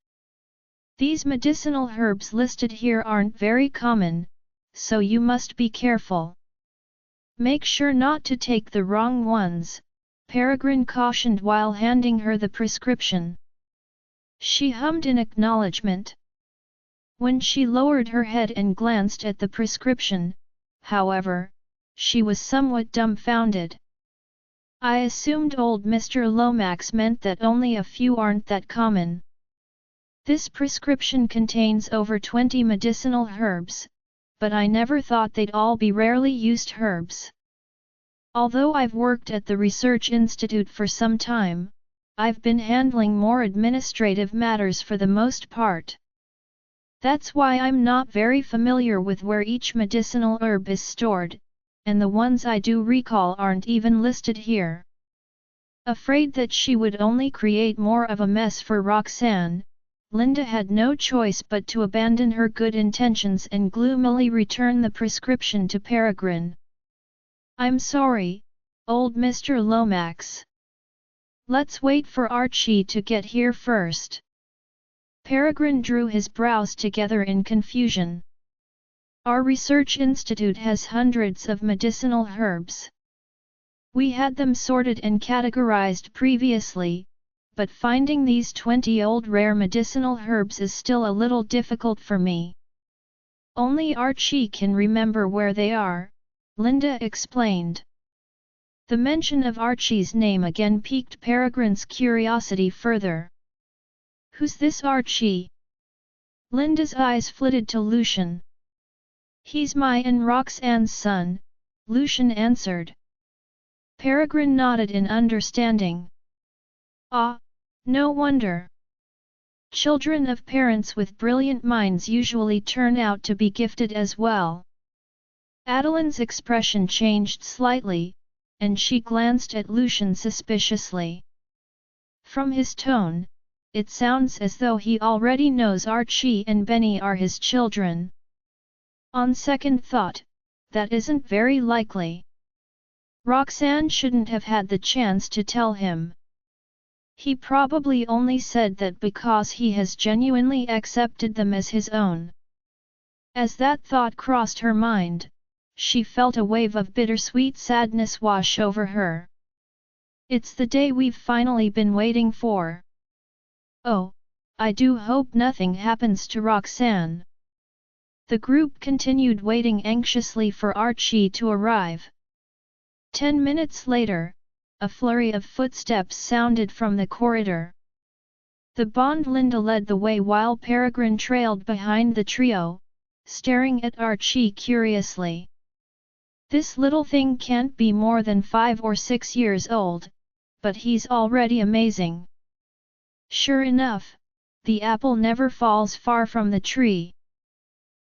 [SPEAKER 1] These medicinal herbs listed here aren't very common, so you must be careful. Make sure not to take the wrong ones," Peregrine cautioned while handing her the prescription. She hummed in acknowledgement. When she lowered her head and glanced at the prescription, however, she was somewhat dumbfounded. "I assumed old Mr. Lomax meant that only a few aren't that common. This prescription contains over 20 medicinal herbs, but I never thought they'd all be rarely used herbs. Although I've worked at the Research Institute for some time, I've been handling more administrative matters for the most part. That's why I'm not very familiar with where each medicinal herb is stored, and the ones I do recall aren't even listed here." Afraid that she would only create more of a mess for Roxanne, Linda had no choice but to abandon her good intentions and gloomily return the prescription to Peregrine. "I'm sorry, old Mr. Lomax. Let's wait for Archie to get here first." Peregrine drew his brows together in confusion. "Our research institute has hundreds of medicinal herbs. We had them sorted and categorized previously, but finding these 20 old rare medicinal herbs is still a little difficult for me. Only Archie can remember where they are," Linda explained. The mention of Archie's name again piqued Peregrine's curiosity further. "Who's this Archie?" Linda's eyes flitted to Lucian. "He's my and Roxanne's son," Lucian answered. Peregrine nodded in understanding. "Ah, no wonder. Children of parents with brilliant minds usually turn out to be gifted as well." Adeline's expression changed slightly, and she glanced at Lucian suspiciously. From his tone, it sounds as though he already knows Archie and Benny are his children. On second thought, that isn't very likely. Roxanne shouldn't have had the chance to tell him. He probably only said that because he has genuinely accepted them as his own. As that thought crossed her mind, she felt a wave of bittersweet sadness wash over her. It's the day we've finally been waiting for. Oh, I do hope nothing happens to Roxanne. The group continued waiting anxiously for Archie to arrive. 10 minutes later, a flurry of footsteps sounded from the corridor. The Bond Linda led the way while Peregrine trailed behind the trio, staring at Archie curiously. This little thing can't be more than 5 or 6 years old, but he's already amazing. Sure enough, the apple never falls far from the tree.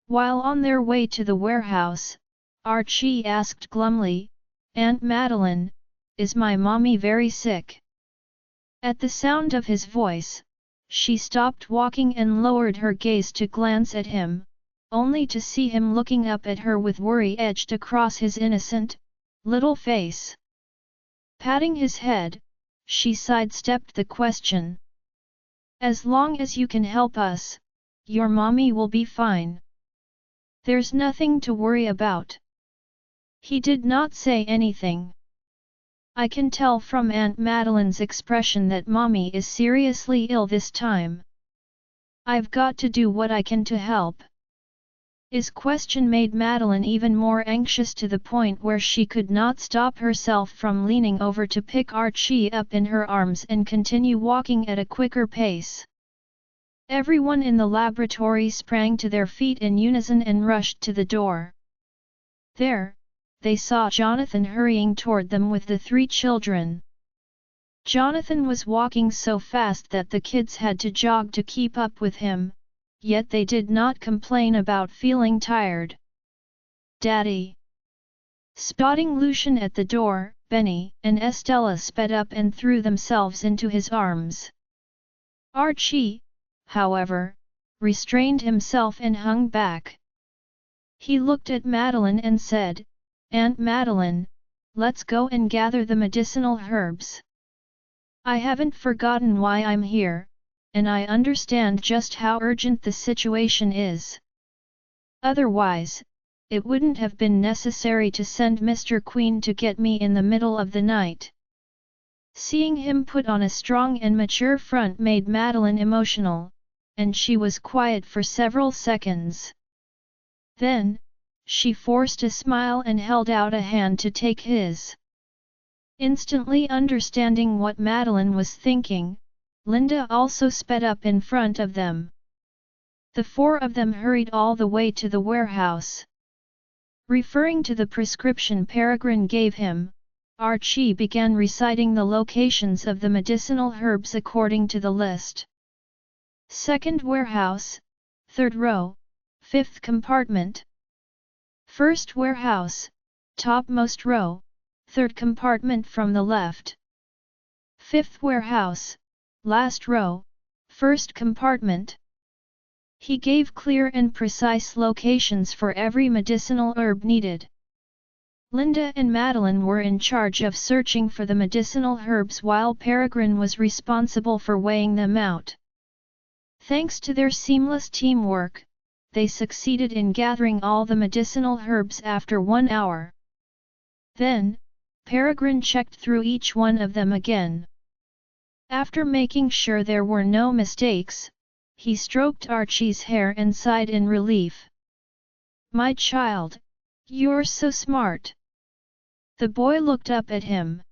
[SPEAKER 1] While on their way to the warehouse, Archie asked glumly, "Aunt Madeline, is my mommy very sick?" At the sound of his voice, she stopped walking and lowered her gaze to glance at him, only to see him looking up at her with worry etched across his innocent, little face. Patting his head, she sidestepped the question. "As long as you can help us, your mommy will be fine. There's nothing to worry about." He did not say anything. "I can tell from Aunt Madeline's expression that mommy is seriously ill this time. I've got to do what I can to help." His question made Madeline even more anxious to the point where she could not stop herself from leaning over to pick Archie up in her arms and continue walking at a quicker pace. Everyone in the laboratory sprang to their feet in unison and rushed to the door. There, they saw Jonathan hurrying toward them with the 3 children. Jonathan was walking so fast that the kids had to jog to keep up with him, yet they did not complain about feeling tired. "Daddy!" Spotting Lucian at the door, Benny and Estella sped up and threw themselves into his arms. Archie, however, restrained himself and hung back. He looked at Madeline and said, "Aunt Madeline, let's go and gather the medicinal herbs. I haven't forgotten why I'm here, and I understand just how urgent the situation is. Otherwise, it wouldn't have been necessary to send Mr. Queen to get me in the middle of the night." Seeing him put on a strong and mature front made Madeline emotional, and she was quiet for several seconds. Then, she forced a smile and held out a hand to take his. Instantly understanding what Madeline was thinking, Linda also sped up in front of them. The 4 of them hurried all the way to the warehouse. Referring to the prescription Peregrine gave him, Archie began reciting the locations of the medicinal herbs according to the list. "Second warehouse, 3rd row, 5th compartment. First warehouse, topmost row, 3rd compartment from the left. 5th warehouse, last row, 1st compartment." He gave clear and precise locations for every medicinal herb needed. Linda and Madeline were in charge of searching for the medicinal herbs while Peregrine was responsible for weighing them out. Thanks to their seamless teamwork, they succeeded in gathering all the medicinal herbs after 1 hour. Then, Peregrine checked through each one of them again. After making sure there were no mistakes, he stroked Archie's hair and sighed in relief. "My child, you're so smart." The boy looked up at him.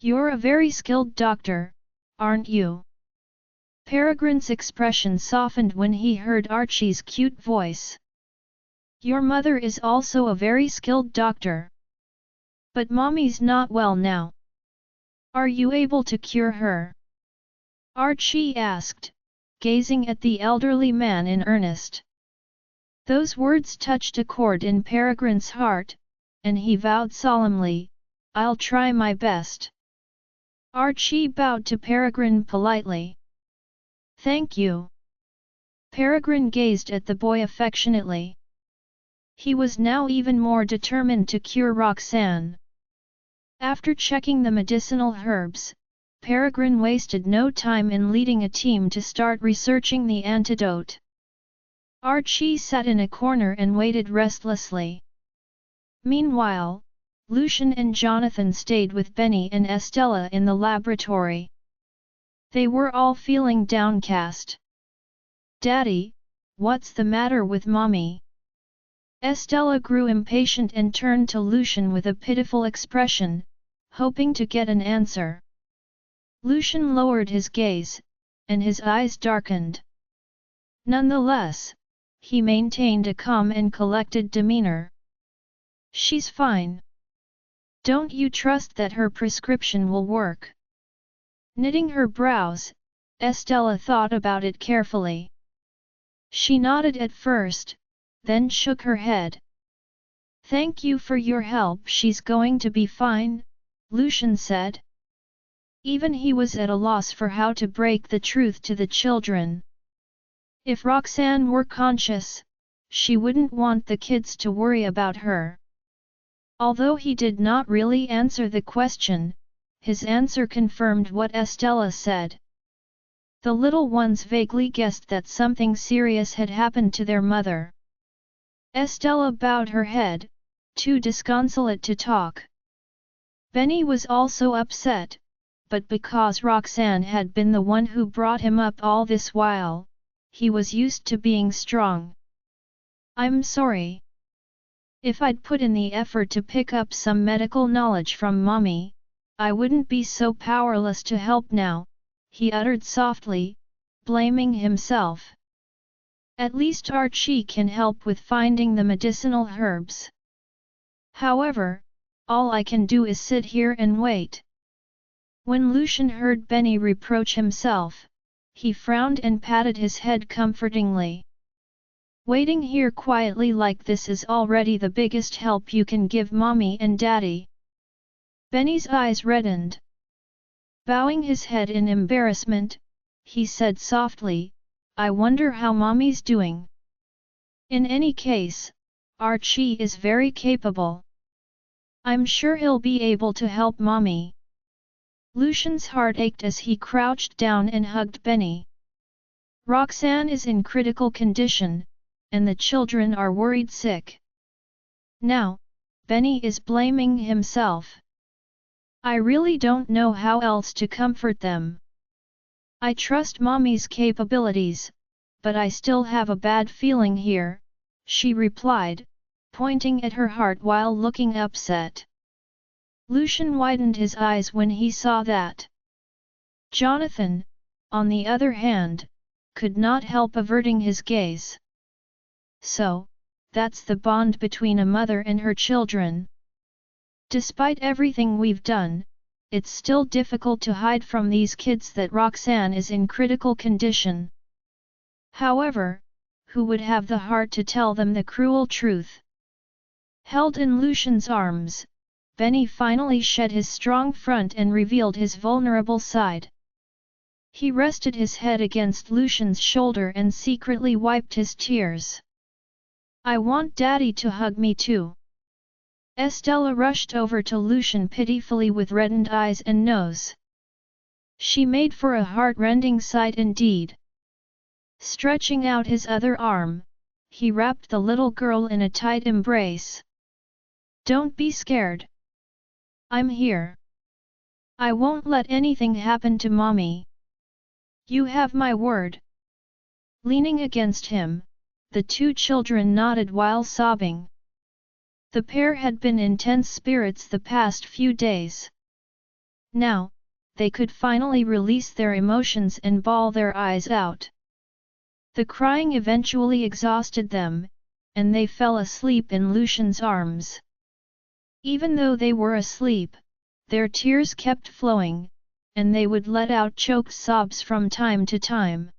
[SPEAKER 1] "You're a very skilled doctor, aren't you?" Peregrine's expression softened when he heard Archie's cute voice. "Your mother is also a very skilled doctor. But mommy's not well now. Are you able to cure her?" Archie asked, gazing at the elderly man in earnest. Those words touched a chord in Peregrine's heart, and he vowed solemnly, "I'll try my best." Archie bowed to Peregrine politely. "Thank you." Peregrine gazed at the boy affectionately. He was now even more determined to cure Roxanne. After checking the medicinal herbs, Peregrine wasted no time in leading a team to start researching the antidote. Archie sat in a corner and waited restlessly. Meanwhile, Lucian and Jonathan stayed with Benny and Estella in the laboratory. They were all feeling downcast. "Daddy, what's the matter with Mommy?" Estella grew impatient and turned to Lucian with a pitiful expression, hoping to get an answer. Lucian lowered his gaze, and his eyes darkened. Nonetheless, he maintained a calm and collected demeanor. "She's fine. Don't you trust that her prescription will work?" Knitting her brows, Estella thought about it carefully. She nodded at first, then shook her head. "Thank you for your help. She's going to be fine," Lucian said. Even he was at a loss for how to break the truth to the children. If Roxanne were conscious, she wouldn't want the kids to worry about her. Although he did not really answer the question, his answer confirmed what Estella said. The little ones vaguely guessed that something serious had happened to their mother. Estella bowed her head, too disconsolate to talk. Benny was also upset, but because Roxanne had been the one who brought him up all this while, he was used to being strong. "I'm sorry. If I'd put in the effort to pick up some medical knowledge from Mommy, I wouldn't be so powerless to help now," he uttered softly, blaming himself. "At least Archie can help with finding the medicinal herbs. However, all I can do is sit here and wait." When Lucian heard Benny reproach himself, he frowned and patted his head comfortingly. "Waiting here quietly like this is already the biggest help you can give Mommy and Daddy." Benny's eyes reddened. Bowing his head in embarrassment, he said softly, "I wonder how Mommy's doing. In any case, Archie is very capable. I'm sure he'll be able to help Mommy." Lucian's heart ached as he crouched down and hugged Benny. "Roxanne is in critical condition, and the children are worried sick. Now, Benny is blaming himself. I really don't know how else to comfort them. I trust Mommy's capabilities, but I still have a bad feeling here," she replied, pointing at her heart while looking upset. Lucian widened his eyes when he saw that. Jonathan, on the other hand, could not help averting his gaze. "So, that's the bond between a mother and her children. Despite everything we've done, it's still difficult to hide from these kids that Roxanne is in critical condition. However, who would have the heart to tell them the cruel truth?" Held in Lucian's arms, Benny finally shed his strong front and revealed his vulnerable side. He rested his head against Lucian's shoulder and secretly wiped his tears. "I want Daddy to hug me too." Estella rushed over to Lucian pitifully with reddened eyes and nose. She made for a heart-rending sight indeed. Stretching out his other arm, he wrapped the little girl in a tight embrace. "Don't be scared. I'm here. I won't let anything happen to Mommy. You have my word." Leaning against him, the two children nodded while sobbing. The pair had been in tense spirits the past few days. Now, they could finally release their emotions and bawl their eyes out. The crying eventually exhausted them, and they fell asleep in Lucian's arms. Even though they were asleep, their tears kept flowing, and they would let out choked sobs from time to time.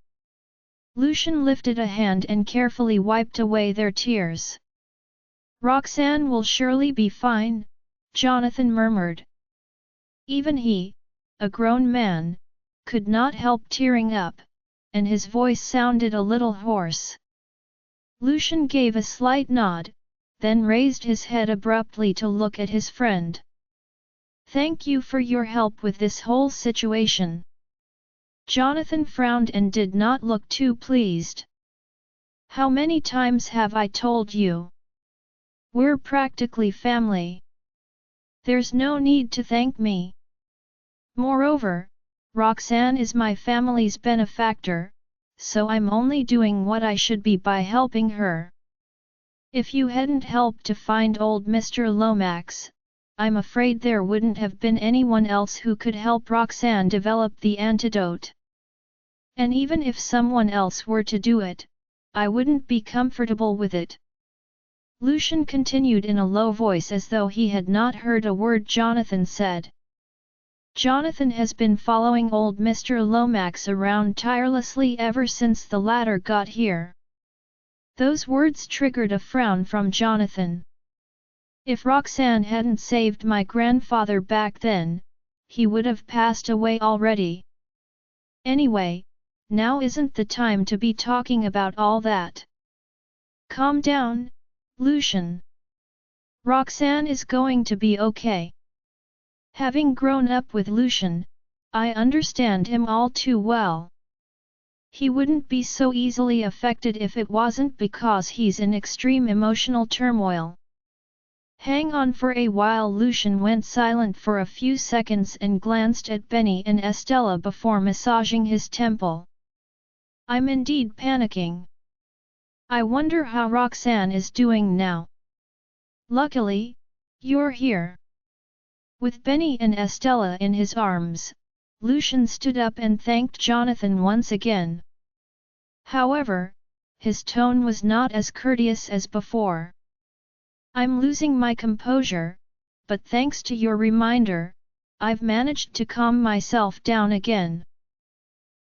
[SPEAKER 1] Lucian lifted a hand and carefully wiped away their tears. "Roxanne will surely be fine," Jonathan murmured. Even he, a grown man, could not help tearing up, and his voice sounded a little hoarse. Lucian gave a slight nod, then raised his head abruptly to look at his friend. Thank you for your help with this whole situation. Jonathan frowned and did not look too pleased. How many times have I told you? We're practically family. There's no need to thank me. Moreover, Roxanne is my family's benefactor, so I'm only doing what I should be by helping her. If you hadn't helped to find old Mr. Lomax, I'm afraid there wouldn't have been anyone else who could help Roxanne develop the antidote. And even if someone else were to do it, I wouldn't be comfortable with it. Lucian continued in a low voice as though he had not heard a word Jonathan said. Jonathan has been following old Mr. Lomax around tirelessly ever since the latter got here. Those words triggered a frown from Jonathan. If Roxanne hadn't saved my grandfather back then, he would have passed away already. Anyway, now isn't the time to be talking about all that. Calm down, Lucian. Roxanne is going to be okay. Having grown up with Lucian, I understand him all too well. He wouldn't be so easily affected if it wasn't because he's in extreme emotional turmoil. Hang on for a while. Lucian went silent for a few seconds and glanced at Benny and Estella before massaging his temple. I'm indeed panicking. I wonder how Roxanne is doing now. Luckily, you're here. With Benny and Estella in his arms, Lucian stood up and thanked Jonathan once again. However, his tone was not as courteous as before. I'm losing my composure, but thanks to your reminder, I've managed to calm myself down again.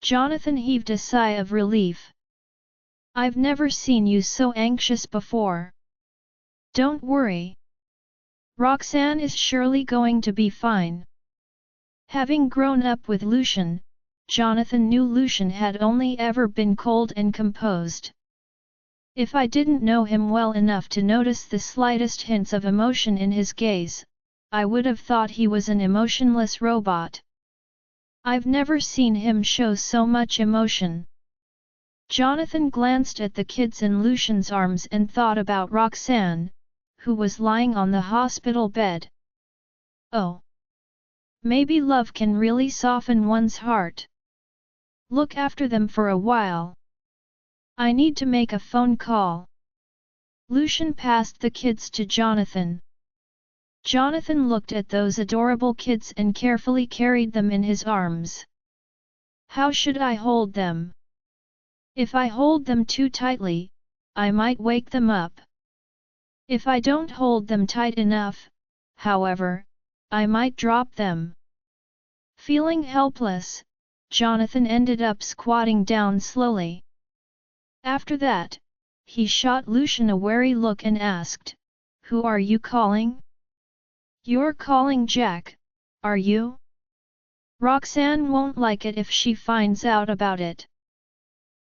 [SPEAKER 1] Jonathan heaved a sigh of relief. I've never seen you so anxious before. Don't worry. Roxanne is surely going to be fine. Having grown up with Lucian, Jonathan knew Lucian had only ever been cold and composed. If I didn't know him well enough to notice the slightest hints of emotion in his gaze, I would have thought he was an emotionless robot. I've never seen him show so much emotion. Jonathan glanced at the kids in Lucian's arms and thought about Roxanne, who was lying on the hospital bed. Oh! Maybe love can really soften one's heart. Look after them for a while. I need to make a phone call. Lucian passed the kids to Jonathan. Jonathan looked at those adorable kids and carefully carried them in his arms. How should I hold them? If I hold them too tightly, I might wake them up. If I don't hold them tight enough, however, I might drop them. Feeling helpless, Jonathan ended up squatting down slowly. After that, he shot Lucian a wary look and asked, "Who are you calling?" "You're calling Jack, are you?" "Roxanne won't like it if she finds out about it."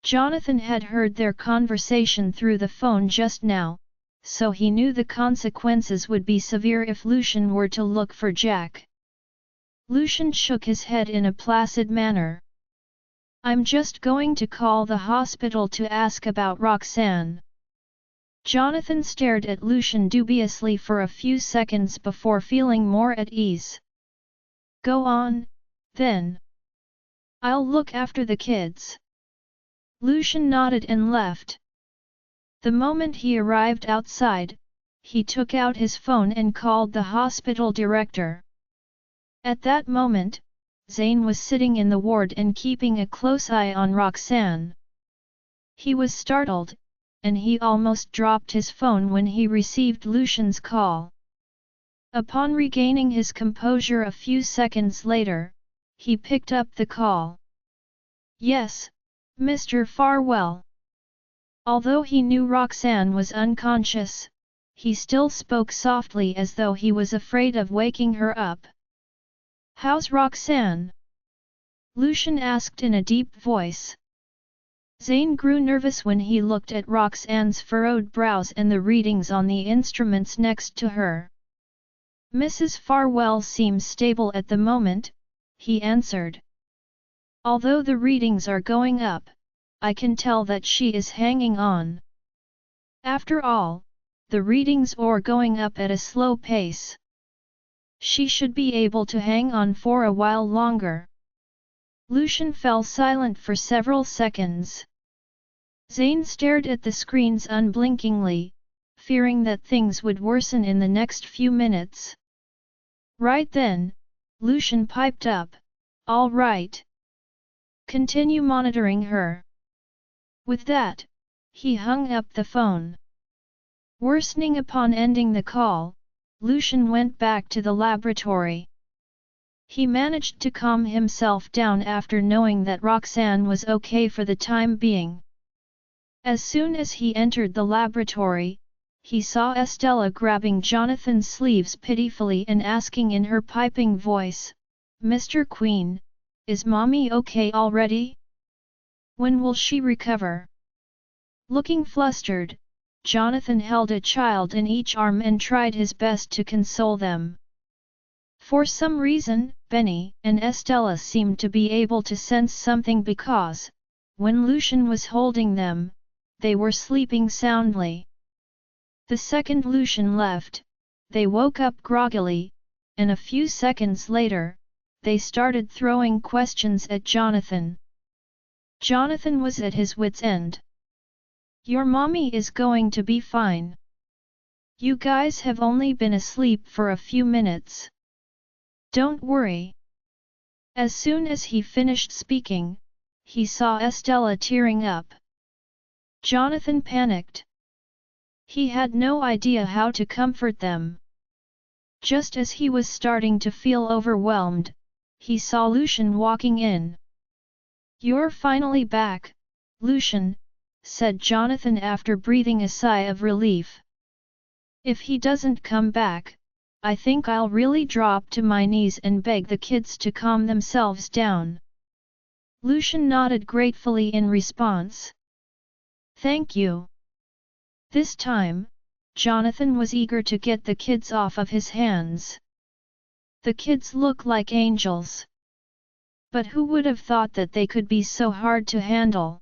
[SPEAKER 1] Jonathan had heard their conversation through the phone just now, so he knew the consequences would be severe if Lucian were to look for Jack. Lucian shook his head in a placid manner. "I'm just going to call the hospital to ask about Roxanne." Jonathan stared at Lucian dubiously for a few seconds before feeling more at ease. "Go on, then. I'll look after the kids." Lucian nodded and left. The moment he arrived outside, he took out his phone and called the hospital director. At that moment, Zane was sitting in the ward and keeping a close eye on Roxanne. He was startled, and he almost dropped his phone when he received Lucian's call. Upon regaining his composure a few seconds later, he picked up the call. "Yes, Mr. Farwell." Although he knew Roxanne was unconscious, he still spoke softly as though he was afraid of waking her up. "How's Roxanne?" Lucian asked in a deep voice. Zane grew nervous when he looked at Roxanne's furrowed brows and the readings on the instruments next to her. Mrs. Farwell seems stable at the moment, he answered. Although the readings are going up, I can tell that she is hanging on. After all, the readings are going up at a slow pace. She should be able to hang on for a while longer. Lucian fell silent for several seconds. Zane stared at the screens unblinkingly, fearing that things would worsen in the next few minutes. Right then, Lucian piped up, "All right. Continue monitoring her." With that, he hung up the phone. Worsening upon ending the call, Lucian went back to the laboratory. He managed to calm himself down after knowing that Roxanne was okay for the time being. As soon as he entered the laboratory, he saw Estella grabbing Jonathan's sleeves pitifully and asking in her piping voice, "Mr. Queen, is Mommy okay already? When will she recover?" Looking flustered, Jonathan held a child in each arm and tried his best to console them. For some reason, Benny and Estella seemed to be able to sense something because, when Lucian was holding them, they were sleeping soundly. The second Lucian left, they woke up groggily, and a few seconds later, they started throwing questions at Jonathan. Jonathan was at his wits' end. "Your mommy is going to be fine. You guys have only been asleep for a few minutes. Don't worry." As soon as he finished speaking, he saw Estella tearing up. Jonathan panicked. He had no idea how to comfort them. Just as he was starting to feel overwhelmed, he saw Lucian walking in. "You're finally back, Lucian," said Jonathan after breathing a sigh of relief. "If he doesn't come back, I think I'll really drop to my knees and beg the kids to calm themselves down." Lucian nodded gratefully in response. "Thank you." This time, Jonathan was eager to get the kids off of his hands. The kids look like angels. But who would have thought that they could be so hard to handle?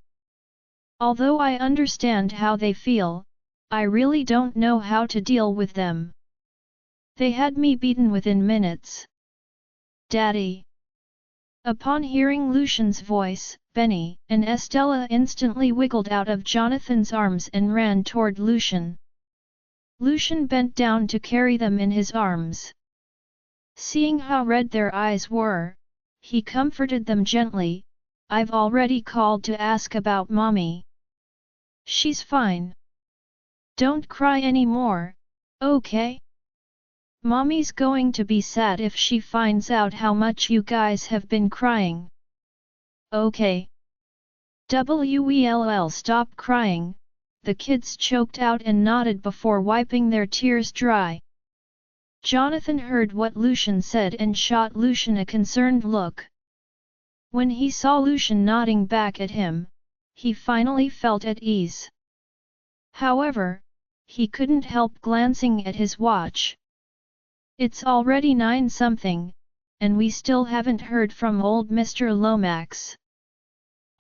[SPEAKER 1] Although I understand how they feel, I really don't know how to deal with them. They had me beaten within minutes. Daddy. Upon hearing Lucian's voice, Benny and Estella instantly wiggled out of Jonathan's arms and ran toward Lucian. Lucian bent down to carry them in his arms. Seeing how red their eyes were, he comforted them gently, "I've already called to ask about Mommy. She's fine. Don't cry anymore, okay? Mommy's going to be sad if she finds out how much you guys have been crying." "Okay. Well, stop crying," the kids choked out and nodded before wiping their tears dry. Jonathan heard what Lucian said and shot Lucian a concerned look. When he saw Lucian nodding back at him, he finally felt at ease. However, he couldn't help glancing at his watch. It's already 9-something, and we still haven't heard from old Mr. Lomax.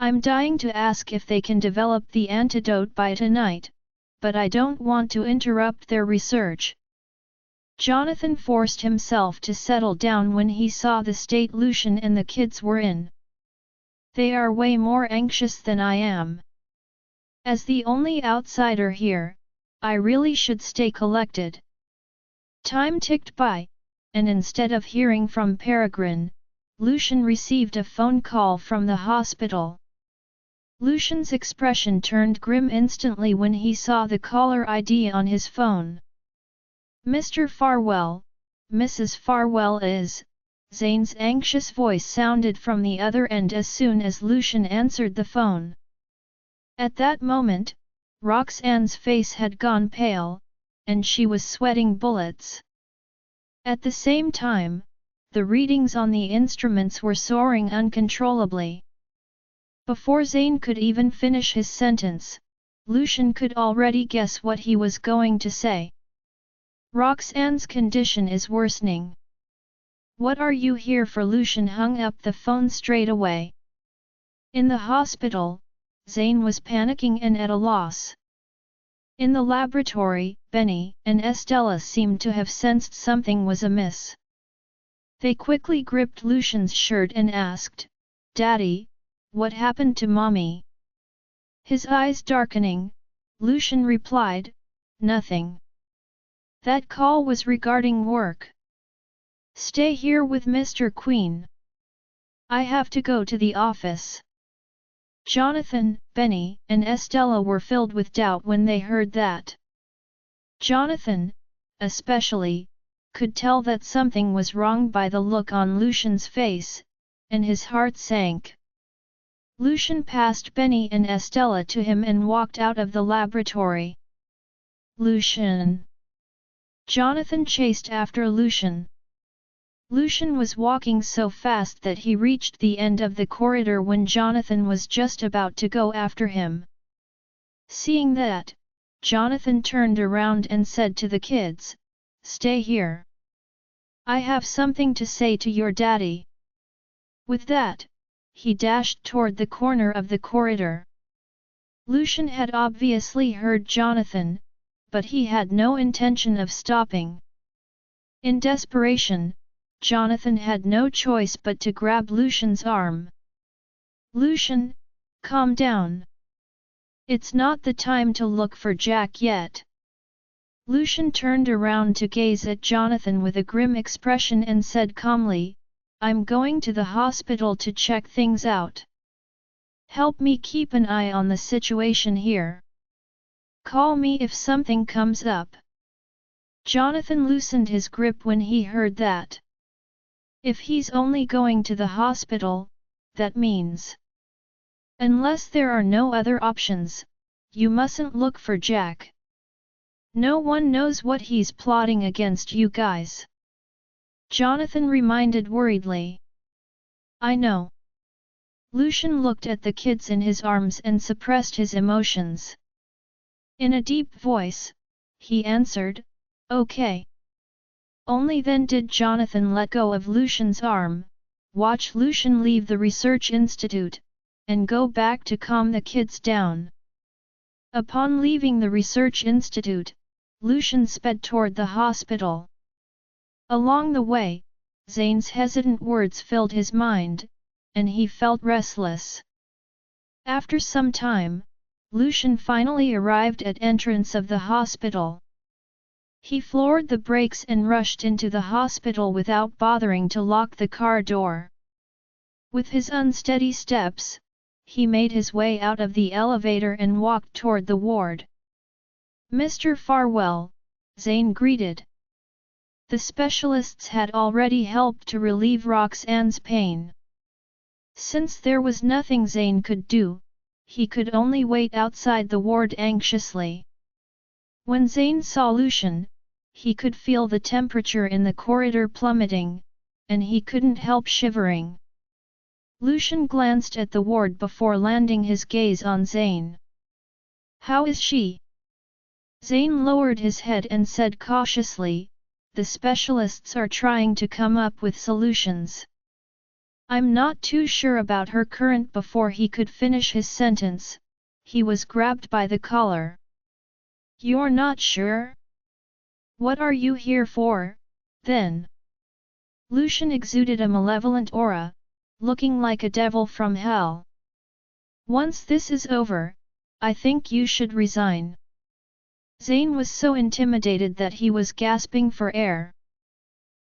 [SPEAKER 1] I'm dying to ask if they can develop the antidote by tonight, but I don't want to interrupt their research. Jonathan forced himself to settle down when he saw the state Lucian and the kids were in. They are way more anxious than I am. As the only outsider here, I really should stay collected. Time ticked by, and instead of hearing from Peregrine, Lucian received a phone call from the hospital. Lucian's expression turned grim instantly when he saw the caller ID on his phone. "Mr. Farwell, Mrs. Farwell is," Zane's anxious voice sounded from the other end as soon as Lucian answered the phone. At that moment, Roxanne's face had gone pale, and she was sweating bullets. At the same time, the readings on the instruments were soaring uncontrollably. Before Zane could even finish his sentence, Lucian could already guess what he was going to say. Roxanne's condition is worsening. What are you here for? Lucian hung up the phone straight away. In the hospital, Zane was panicking and at a loss. In the laboratory, Benny and Estella seemed to have sensed something was amiss. They quickly gripped Lucian's shirt and asked, "Daddy, what happened to Mommy?" His eyes darkening, Lucian replied, "Nothing. That call was regarding work. Stay here with Mr. Queen. I have to go to the office." Jonathan, Benny, and Estella were filled with doubt when they heard that. Jonathan, especially, could tell that something was wrong by the look on Lucian's face, and his heart sank. Lucian passed Benny and Estella to him and walked out of the laboratory. "Lucian!" Jonathan chased after Lucian. Lucian was walking so fast that he reached the end of the corridor when Jonathan was just about to go after him. Seeing that, Jonathan turned around and said to the kids, "Stay here. I have something to say to your daddy." With that, he dashed toward the corner of the corridor. Lucian had obviously heard Jonathan, but he had no intention of stopping. In desperation, Jonathan had no choice but to grab Lucian's arm. "Lucian, calm down. It's not the time to look for Jack yet." Lucian turned around to gaze at Jonathan with a grim expression and said calmly, "I'm going to the hospital to check things out. Help me keep an eye on the situation here. Call me if something comes up." Jonathan loosened his grip when he heard that. If he's only going to the hospital, that means, unless there are no other options, you mustn't look for Jack. No one knows what he's plotting against you guys. Jonathan reminded worriedly. "I know." Lucian looked at the kids in his arms and suppressed his emotions. In a deep voice, he answered, "Okay." Only then did Jonathan let go of Lucian's arm, watch Lucian leave the research institute, and go back to calm the kids down. Upon leaving the research institute, Lucian sped toward the hospital. Along the way, Zane's hesitant words filled his mind, and he felt restless. After some time, Lucian finally arrived at entrance of the hospital. He floored the brakes and rushed into the hospital without bothering to lock the car door. With his unsteady steps, he made his way out of the elevator and walked toward the ward. "Mr. Farwell," Zane greeted. The specialists had already helped to relieve Roxanne's pain. Since there was nothing Zane could do, he could only wait outside the ward anxiously. When Zane saw Lucian, he could feel the temperature in the corridor plummeting, and he couldn't help shivering. Lucian glanced at the ward before landing his gaze on Zane. "How is she?" Zane lowered his head and said cautiously, "The specialists are trying to come up with solutions. I'm not too sure about her current." Before he could finish his sentence, he was grabbed by the collar. "You're not sure? What are you here for, then?" Lucian exuded a malevolent aura, looking like a devil from hell. "Once this is over, I think you should resign." Zane was so intimidated that he was gasping for air.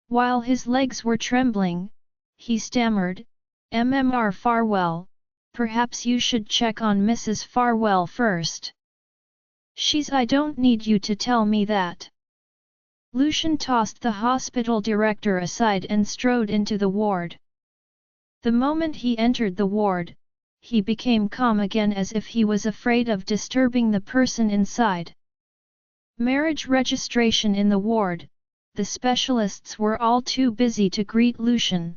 [SPEAKER 1] While his legs were trembling, he stammered, "Mr. Farwell, perhaps you should check on Mrs. Farwell first." "I don't need you to tell me that." Lucian tossed the hospital director aside and strode into the ward. The moment he entered the ward, he became calm again as if he was afraid of disturbing the person inside. Marriage registration in the ward, the specialists were all too busy to greet Lucian.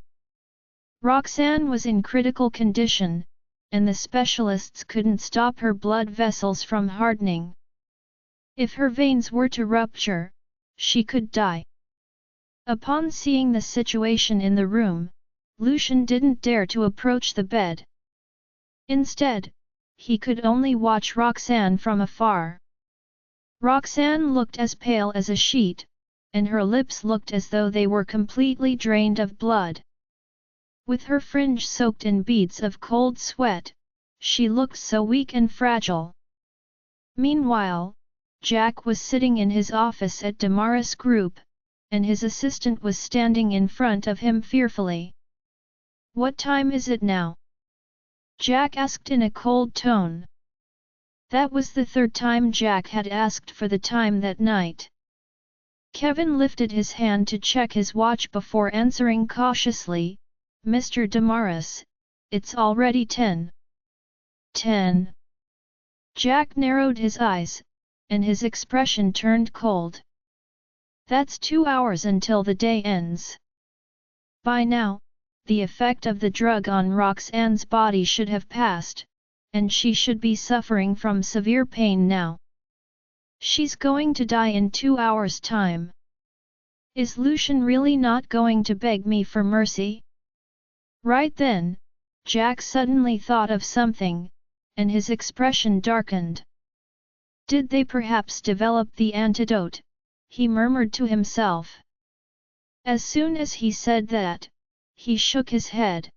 [SPEAKER 1] Roxanne was in critical condition, and the specialists couldn't stop her blood vessels from hardening. If her veins were to rupture, she could die. Upon seeing the situation in the room, Lucian didn't dare to approach the bed. Instead, he could only watch Roxanne from afar. Roxanne looked as pale as a sheet, and her lips looked as though they were completely drained of blood. With her fringe soaked in beads of cold sweat, she looked so weak and fragile. Meanwhile, Jack was sitting in his office at Damaris Group, and his assistant was standing in front of him fearfully. "What time is it now?" Jack asked in a cold tone. That was the third time Jack had asked for the time that night. Kevin lifted his hand to check his watch before answering cautiously, "Mr. Damaris, it's already 10. 10. Jack narrowed his eyes, and his expression turned cold. "That's 2 hours until the day ends." By now, the effect of the drug on Roxanne's body should have passed, and she should be suffering from severe pain now. She's going to die in 2 hours' time. Is Lucian really not going to beg me for mercy? Right then, Jack suddenly thought of something, and his expression darkened. Did they perhaps develop the antidote? He murmured to himself. As soon as he said that, he shook his head.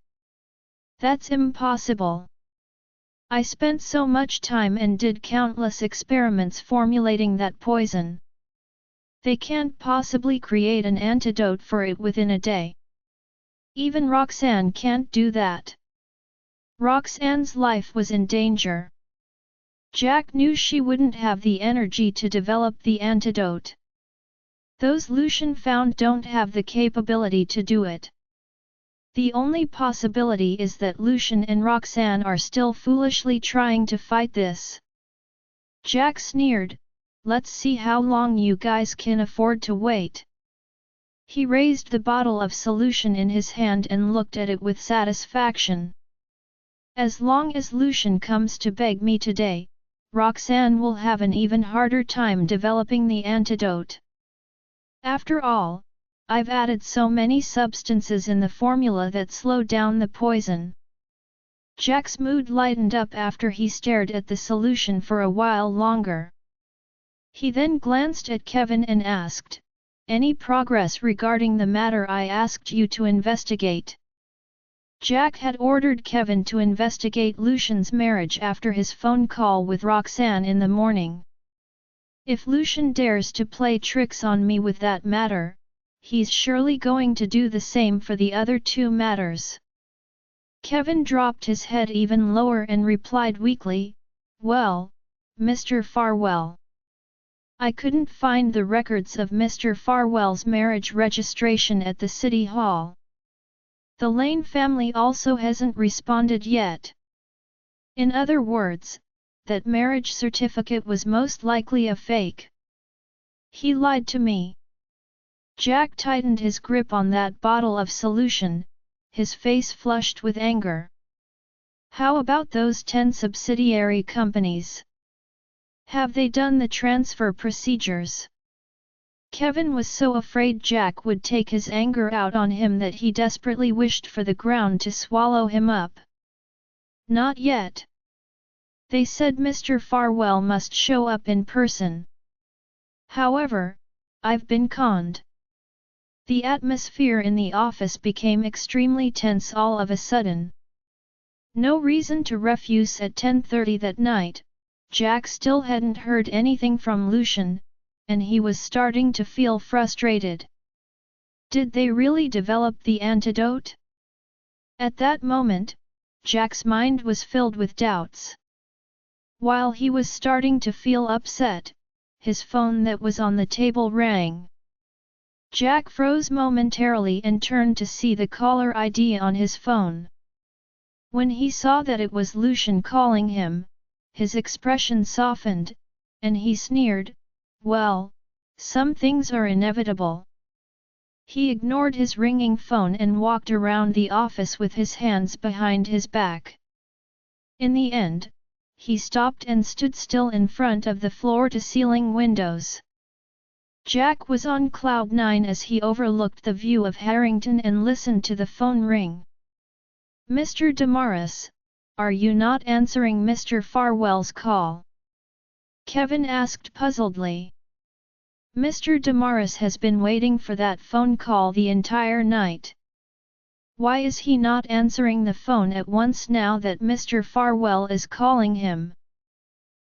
[SPEAKER 1] That's impossible. I spent so much time and did countless experiments formulating that poison. They can't possibly create an antidote for it within a day. Even Roxanne can't do that. Roxanne's life was in danger. Jack knew she wouldn't have the energy to develop the antidote. Those Lucian found don't have the capability to do it. The only possibility is that Lucian and Roxanne are still foolishly trying to fight this. Jack sneered, "Let's see how long you guys can afford to wait." He raised the bottle of solution in his hand and looked at it with satisfaction. As long as Lucian comes to beg me today, Roxanne will have an even harder time developing the antidote. After all, I've added so many substances in the formula that slow down the poison. Jack's mood lightened up after he stared at the solution for a while longer. He then glanced at Kevin and asked, "Any progress regarding the matter I asked you to investigate?" Jack had ordered Kevin to investigate Lucian's marriage after his phone call with Roxanne in the morning. "If Lucian dares to play tricks on me with that matter, he's surely going to do the same for the other 2 matters." Kevin dropped his head even lower and replied weakly, "Well, Mr. Farwell. I couldn't find the records of Mr. Farwell's marriage registration at the City Hall. The Lane family also hasn't responded yet. In other words, that marriage certificate was most likely a fake. He lied to me." Jack tightened his grip on that bottle of solution, his face flushed with anger. "How about those 10 subsidiary companies? Have they done the transfer procedures?" Kevin was so afraid Jack would take his anger out on him that he desperately wished for the ground to swallow him up. "Not yet. They said Mr. Farwell must show up in person. However, I've been conned." The atmosphere in the office became extremely tense all of a sudden. No reason to refuse at 10:30 that night, Jack still hadn't heard anything from Lucian, and he was starting to feel frustrated. Did they really develop the antidote? At that moment, Jack's mind was filled with doubts. While he was starting to feel upset, his phone that was on the table rang. Jack froze momentarily and turned to see the caller ID on his phone. When he saw that it was Lucian calling him, his expression softened, and he sneered, "Well, some things are inevitable." He ignored his ringing phone and walked around the office with his hands behind his back. In the end, he stopped and stood still in front of the floor-to-ceiling windows. Jack was on cloud nine as he overlooked the view of Harrington and listened to the phone ring. "Mr. Damaris, are you not answering Mr. Farwell's call?" Kevin asked puzzledly. "Mr. Damaris has been waiting for that phone call the entire night. Why is he not answering the phone at once now that Mr. Farwell is calling him?"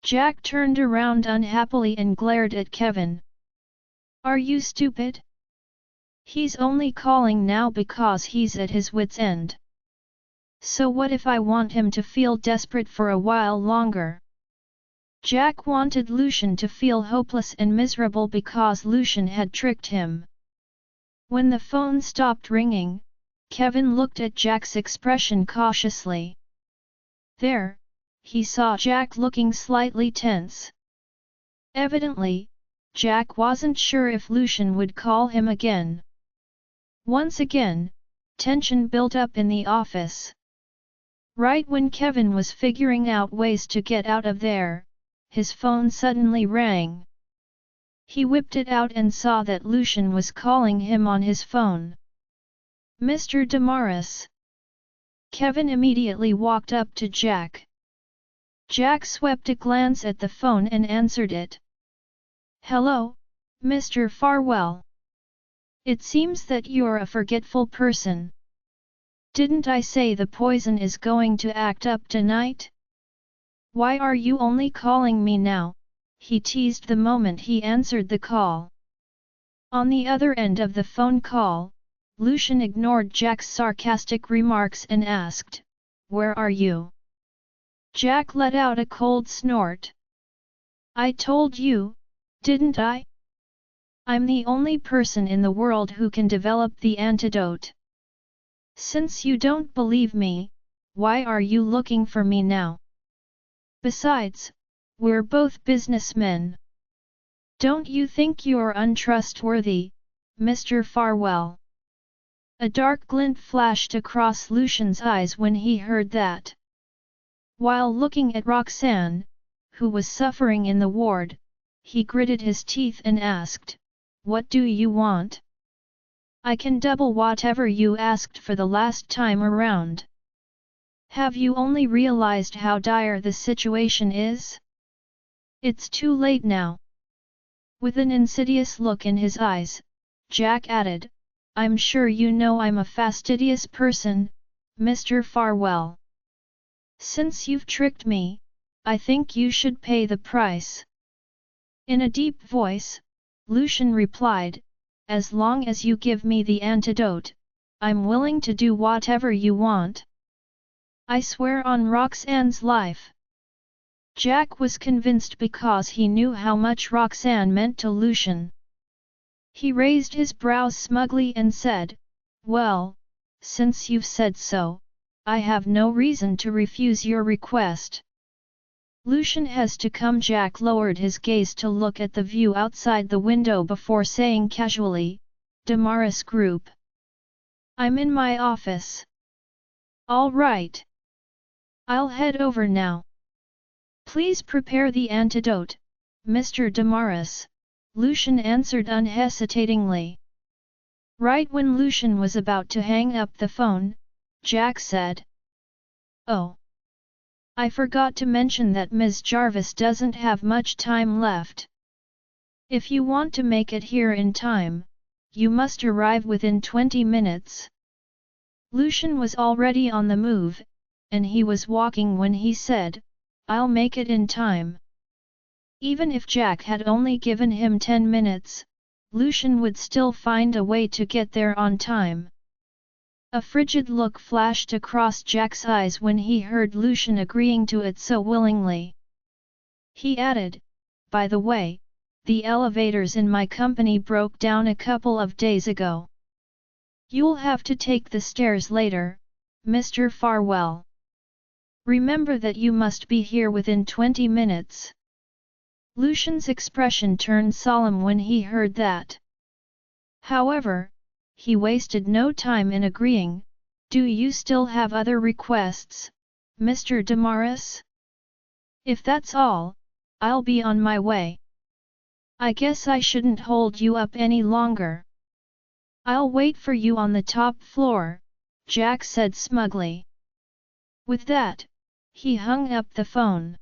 [SPEAKER 1] Jack turned around unhappily and glared at Kevin. "Are you stupid? He's only calling now because he's at his wit's end. So what if I want him to feel desperate for a while longer?" Jack wanted Lucian to feel hopeless and miserable because Lucian had tricked him. When the phone stopped ringing, Kevin looked at Jack's expression cautiously. There, he saw Jack looking slightly tense. Evidently, Jack wasn't sure if Lucian would call him again. Once again, tension built up in the office. Right when Kevin was figuring out ways to get out of there, his phone suddenly rang. He whipped it out and saw that Lucian was calling him on his phone. "Mr. Damaris." Kevin immediately walked up to Jack. Jack swept a glance at the phone and answered it. "Hello, Mr. Farwell. It seems that you're a forgetful person. Didn't I say the poison is going to act up tonight? Why are you only calling me now?" he teased the moment he answered the call. On the other end of the phone call, Lucian ignored Jack's sarcastic remarks and asked, "Where are you?" Jack let out a cold snort. "I told you, didn't I? I'm the only person in the world who can develop the antidote. Since you don't believe me, why are you looking for me now? Besides, we're both businessmen. Don't you think you're untrustworthy, Mr. Farwell?" A dark glint flashed across Lucian's eyes when he heard that. While looking at Roxanne, who was suffering in the ward, he gritted his teeth and asked, "What do you want?" "I can double whatever you asked for the last time around. Have you only realized how dire the situation is? It's too late now." With an insidious look in his eyes, Jack added, "I'm sure you know I'm a fastidious person, Mr. Farwell. Since you've tricked me, I think you should pay the price." In a deep voice, Lucian replied, "As long as you give me the antidote, I'm willing to do whatever you want. I swear on Roxanne's life." Jack was convinced because he knew how much Roxanne meant to Lucian. He raised his brows smugly and said, "Well, since you've said so, I have no reason to refuse your request." "Lucian has to come." Jack lowered his gaze to look at the view outside the window before saying casually, "Damaris Group. I'm in my office." "All right. I'll head over now." "Please prepare the antidote, Mr. Damaris," Lucian answered unhesitatingly. Right when Lucian was about to hang up the phone, Jack said, "Oh, I forgot to mention that Ms. Jarvis doesn't have much time left. If you want to make it here in time, you must arrive within 20 minutes." Lucian was already on the move, and he was walking when he said, "I'll make it in time." Even if Jack had only given him 10 minutes, Lucian would still find a way to get there on time. A frigid look flashed across Jack's eyes when he heard Lucian agreeing to it so willingly. He added, "By the way, the elevators in my company broke down a couple of days ago. You'll have to take the stairs later, Mr. Farwell. Remember that you must be here within 20 minutes. Lucian's expression turned solemn when he heard that. However, he wasted no time in agreeing. "Do you still have other requests, Mr. Damaris? If that's all, I'll be on my way." I guess I shouldn't hold you up any longer. I'll wait for you on the top floor, Jack said smugly. With that, he hung up the phone.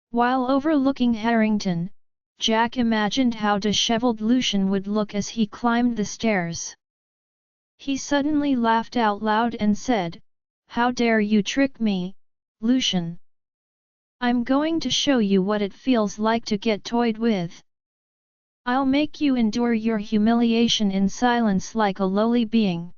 [SPEAKER 1] While overlooking Harrington, Jack imagined how disheveled Lucian would look as he climbed the stairs. He suddenly laughed out loud and said, "How dare you trick me, Lucian? I'm going to show you what it feels like to get toyed with. I'll make you endure your humiliation in silence like a lowly being."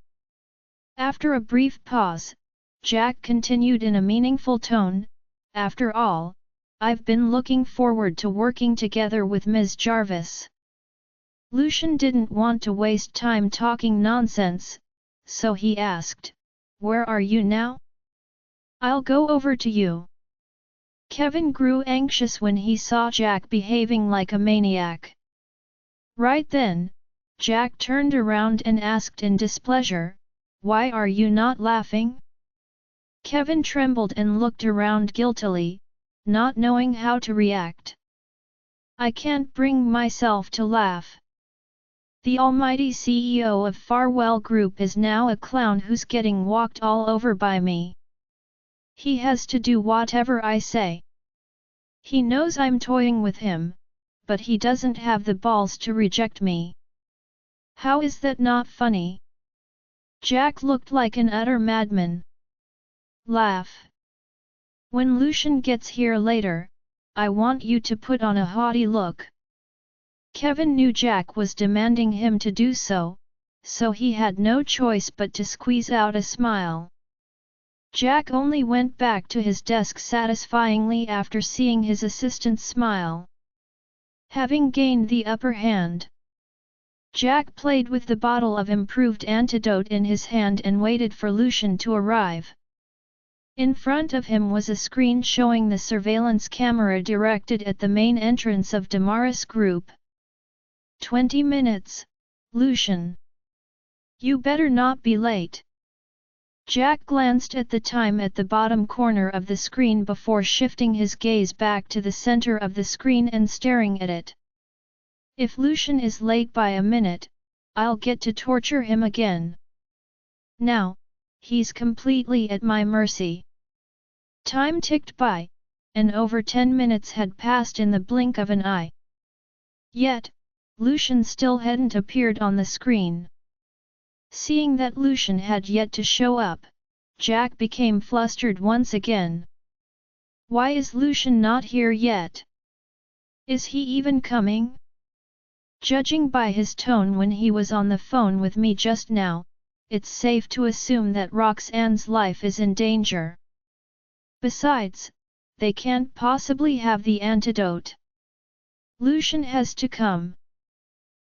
[SPEAKER 1] After a brief pause, Jack continued in a meaningful tone, "After all, I've been looking forward to working together with Ms. Jarvis." Lucian didn't want to waste time talking nonsense, so he asked, "Where are you now? I'll go over to you." Kevin grew anxious when he saw Jack behaving like a maniac. Right then, Jack turned around and asked in displeasure, "Why are you not laughing?" Kevin trembled and looked around guiltily, not knowing how to react. "I can't bring myself to laugh. The almighty CEO of Farwell Group is now a clown who's getting walked all over by me. He has to do whatever I say. He knows I'm toying with him, but he doesn't have the balls to reject me. How is that not funny?" Jack looked like an utter madman. "Laugh. When Lucian gets here later, I want you to put on a haughty look." Kevin knew Jack was demanding him to do so, so he had no choice but to squeeze out a smile. Jack only went back to his desk satisfyingly after seeing his assistant's smile. Having gained the upper hand, Jack played with the bottle of improved antidote in his hand and waited for Lucian to arrive. In front of him was a screen showing the surveillance camera directed at the main entrance of Damaris Group. 20 minutes, Lucian. You better not be late." Jack glanced at the time at the bottom corner of the screen before shifting his gaze back to the center of the screen and staring at it. "If Lucian is late by a minute, I'll get to torture him again. Now, he's completely at my mercy." Time ticked by, and over 10 minutes had passed in the blink of an eye. Yet, Lucian still hadn't appeared on the screen. Seeing that Lucian had yet to show up, Jack became flustered once again. Why is Lucian not here yet? Is he even coming? Judging by his tone when he was on the phone with me just now, it's safe to assume that Roxanne's life is in danger. Besides, they can't possibly have the antidote. Lucian has to come.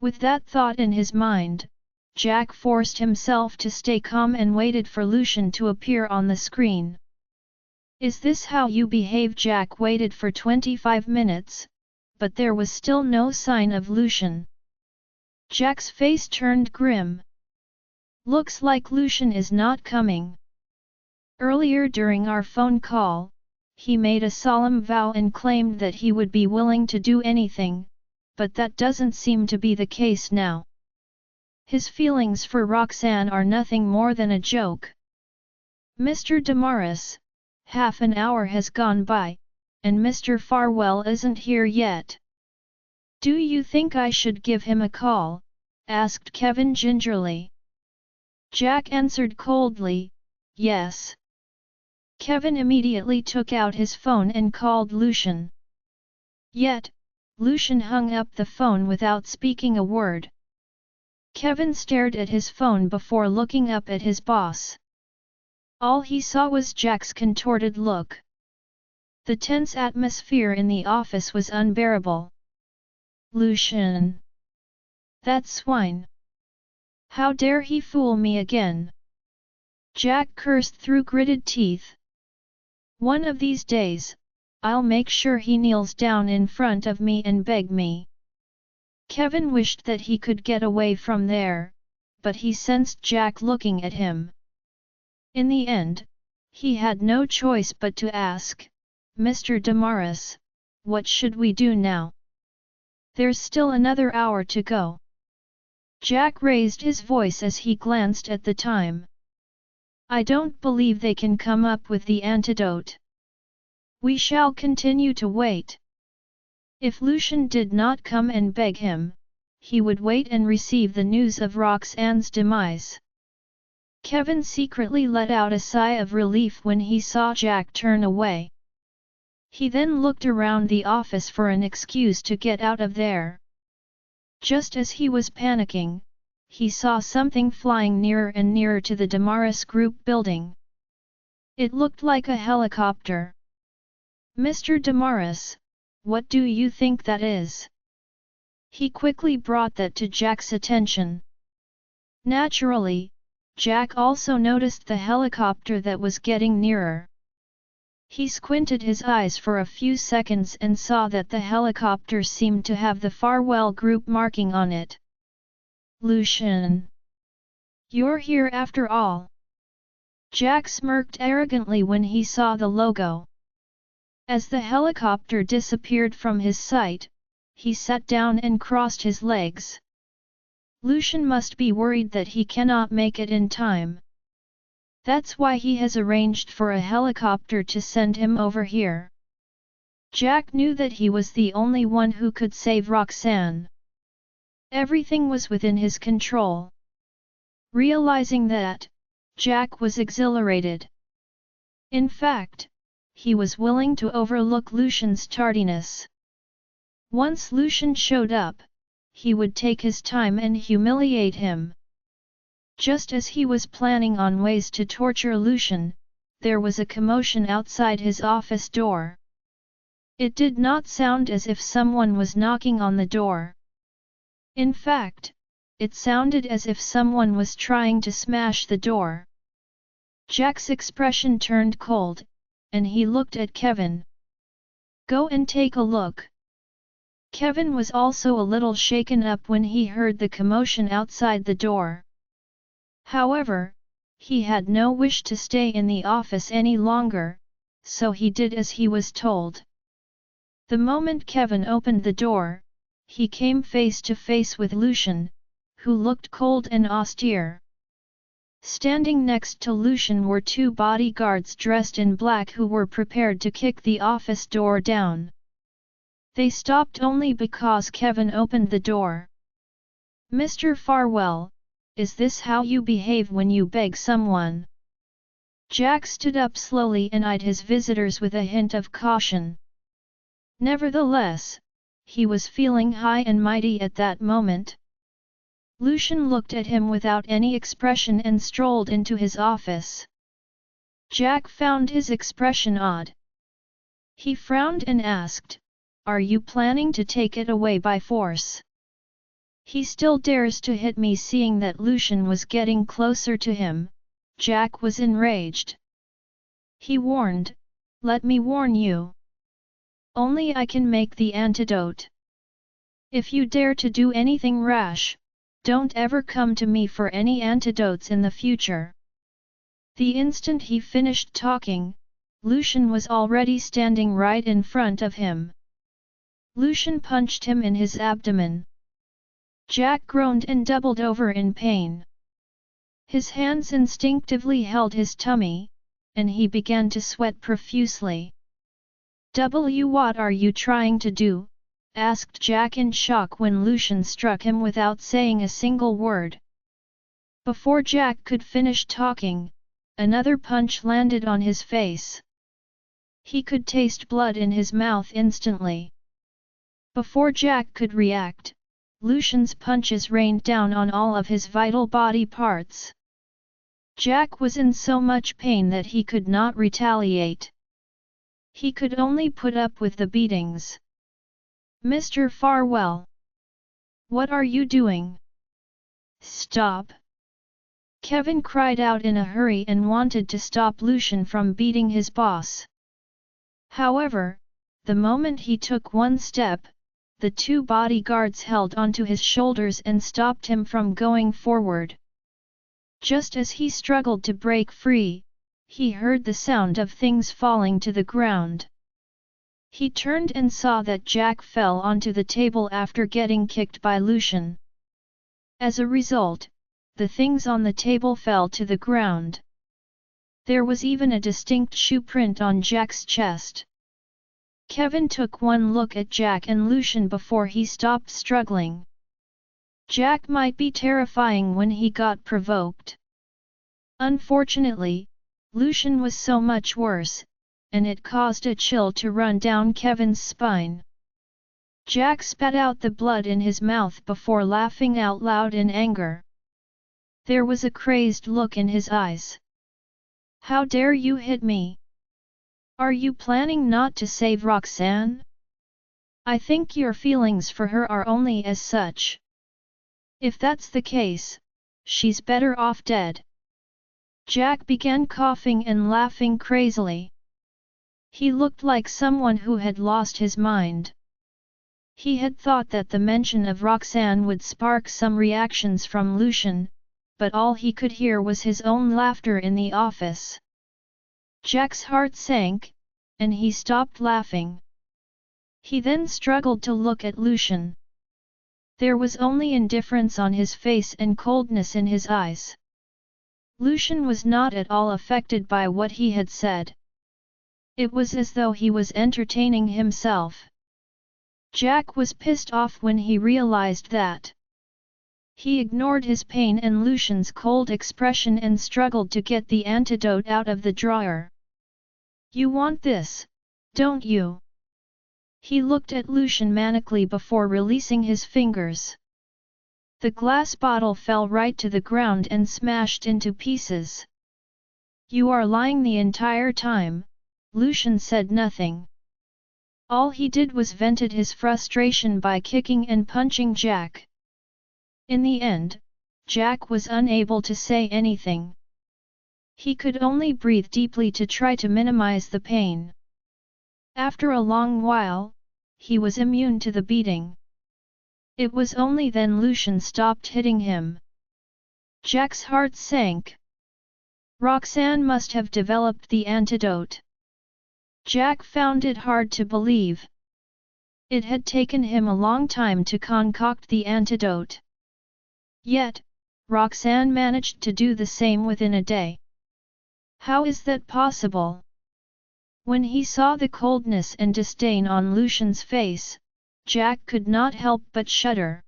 [SPEAKER 1] With that thought in his mind, Jack forced himself to stay calm and waited for Lucian to appear on the screen. "Is this how you behave?" Jack waited for 25 minutes, but there was still no sign of Lucian. Jack's face turned grim. "Looks like Lucian is not coming. Earlier during our phone call, he made a solemn vow and claimed that he would be willing to do anything, but that doesn't seem to be the case now. His feelings for Roxanne are nothing more than a joke." "Mr. Damaris, half an hour has gone by, and Mr. Farwell isn't here yet. Do you think I should give him a call?" asked Kevin gingerly. Jack answered coldly, "Yes." Kevin immediately took out his phone and called Lucian. Yet, Lucian hung up the phone without speaking a word. Kevin stared at his phone before looking up at his boss. All he saw was Jack's contorted look. The tense atmosphere in the office was unbearable. "Lucian! That swine! How dare he fool me again?" Jack cursed through gritted teeth. "One of these days, I'll make sure he kneels down in front of me and beg me." Kevin wished that he could get away from there, but he sensed Jack looking at him. In the end, he had no choice but to ask, "Mr. Damaris, what should we do now?" There's still another hour to go. Jack raised his voice as he glanced at the time. I don't believe they can come up with the antidote. We shall continue to wait. If Lucian did not come and beg him, he would wait and receive the news of Roxanne's demise. Kevin secretly let out a sigh of relief when he saw Jack turn away. He then looked around the office for an excuse to get out of there. Just as he was panicking, he saw something flying nearer and nearer to the Damaris Group building. It looked like a helicopter. Mr. Damaris, what do you think that is? He quickly brought that to Jack's attention. Naturally, Jack also noticed the helicopter that was getting nearer. He squinted his eyes for a few seconds and saw that the helicopter seemed to have the Farwell Group marking on it. Lucian! You're here after all! Jack smirked arrogantly when he saw the logo. As the helicopter disappeared from his sight, he sat down and crossed his legs. Lucian must be worried that he cannot make it in time. That's why he has arranged for a helicopter to send him over here. Jack knew that he was the only one who could save Roxanne. Everything was within his control. Realizing that, Jack was exhilarated. In fact, he was willing to overlook Lucian's tardiness. Once Lucian showed up, he would take his time and humiliate him. Just as he was planning on ways to torture Lucian, there was a commotion outside his office door. It did not sound as if someone was knocking on the door. In fact, it sounded as if someone was trying to smash the door. Jack's expression turned cold, and he looked at Kevin. Go and take a look. Kevin was also a little shaken up when he heard the commotion outside the door. However, he had no wish to stay in the office any longer, so he did as he was told. The moment Kevin opened the door, he came face to face with Lucian, who looked cold and austere. Standing next to Lucian were two bodyguards dressed in black who were prepared to kick the office door down. They stopped only because Kevin opened the door. Mr. Farwell, is this how you behave when you beg someone? Jack stood up slowly and eyed his visitors with a hint of caution. Nevertheless, he was feeling high and mighty at that moment. Lucian looked at him without any expression and strolled into his office. Jack found his expression odd. He frowned and asked, "Are you planning to take it away by force?" He still dares to hit me. Seeing that Lucian was getting closer to him, Jack was enraged. He warned, "Let me warn you. Only I can make the antidote. If you dare to do anything rash, don't ever come to me for any antidotes in the future." The instant he finished talking, Lucian was already standing right in front of him. Lucian punched him in his abdomen. Jack groaned and doubled over in pain. His hands instinctively held his tummy, and he began to sweat profusely. What are you trying to do?" asked Jack in shock when Lucian struck him without saying a single word. Before Jack could finish talking, another punch landed on his face. He could taste blood in his mouth instantly. Before Jack could react, Lucian's punches rained down on all of his vital body parts. Jack was in so much pain that he could not retaliate. He could only put up with the beatings. "Mr. Farwell! What are you doing? Stop!" Kevin cried out in a hurry and wanted to stop Lucian from beating his boss. However, the moment he took one step, the two bodyguards held onto his shoulders and stopped him from going forward. Just as he struggled to break free, he heard the sound of things falling to the ground. He turned and saw that Jack fell onto the table after getting kicked by Lucian. As a result, the things on the table fell to the ground. There was even a distinct shoe print on Jack's chest. Kevin took one look at Jack and Lucian before he stopped struggling. Jack might be terrifying when he got provoked. Unfortunately, Lucian was so much worse, and it caused a chill to run down Kevin's spine. Jack spat out the blood in his mouth before laughing out loud in anger. There was a crazed look in his eyes. "How dare you hit me? Are you planning not to save Roxanne? I think your feelings for her are only as such. If that's the case, she's better off dead." Jack began coughing and laughing crazily. He looked like someone who had lost his mind. He had thought that the mention of Roxanne would spark some reactions from Lucian, but all he could hear was his own laughter in the office. Jack's heart sank, and he stopped laughing. He then struggled to look at Lucian. There was only indifference on his face and coldness in his eyes. Lucian was not at all affected by what he had said. It was as though he was entertaining himself. Jack was pissed off when he realized that. He ignored his pain and Lucian's cold expression and struggled to get the antidote out of the drawer. "You want this, don't you?" He looked at Lucian manically before releasing his fingers. The glass bottle fell right to the ground and smashed into pieces. "You are lying the entire time," Lucian said nothing. All he did was vented his frustration by kicking and punching Jack. In the end, Jack was unable to say anything. He could only breathe deeply to try to minimize the pain. After a long while, he was immune to the beating. It was only then Lucian stopped hitting him. Jack's heart sank. Roxanne must have developed the antidote. Jack found it hard to believe. It had taken him a long time to concoct the antidote. Yet, Roxanne managed to do the same within a day. How is that possible? When he saw the coldness and disdain on Lucian's face, Jack could not help but shudder.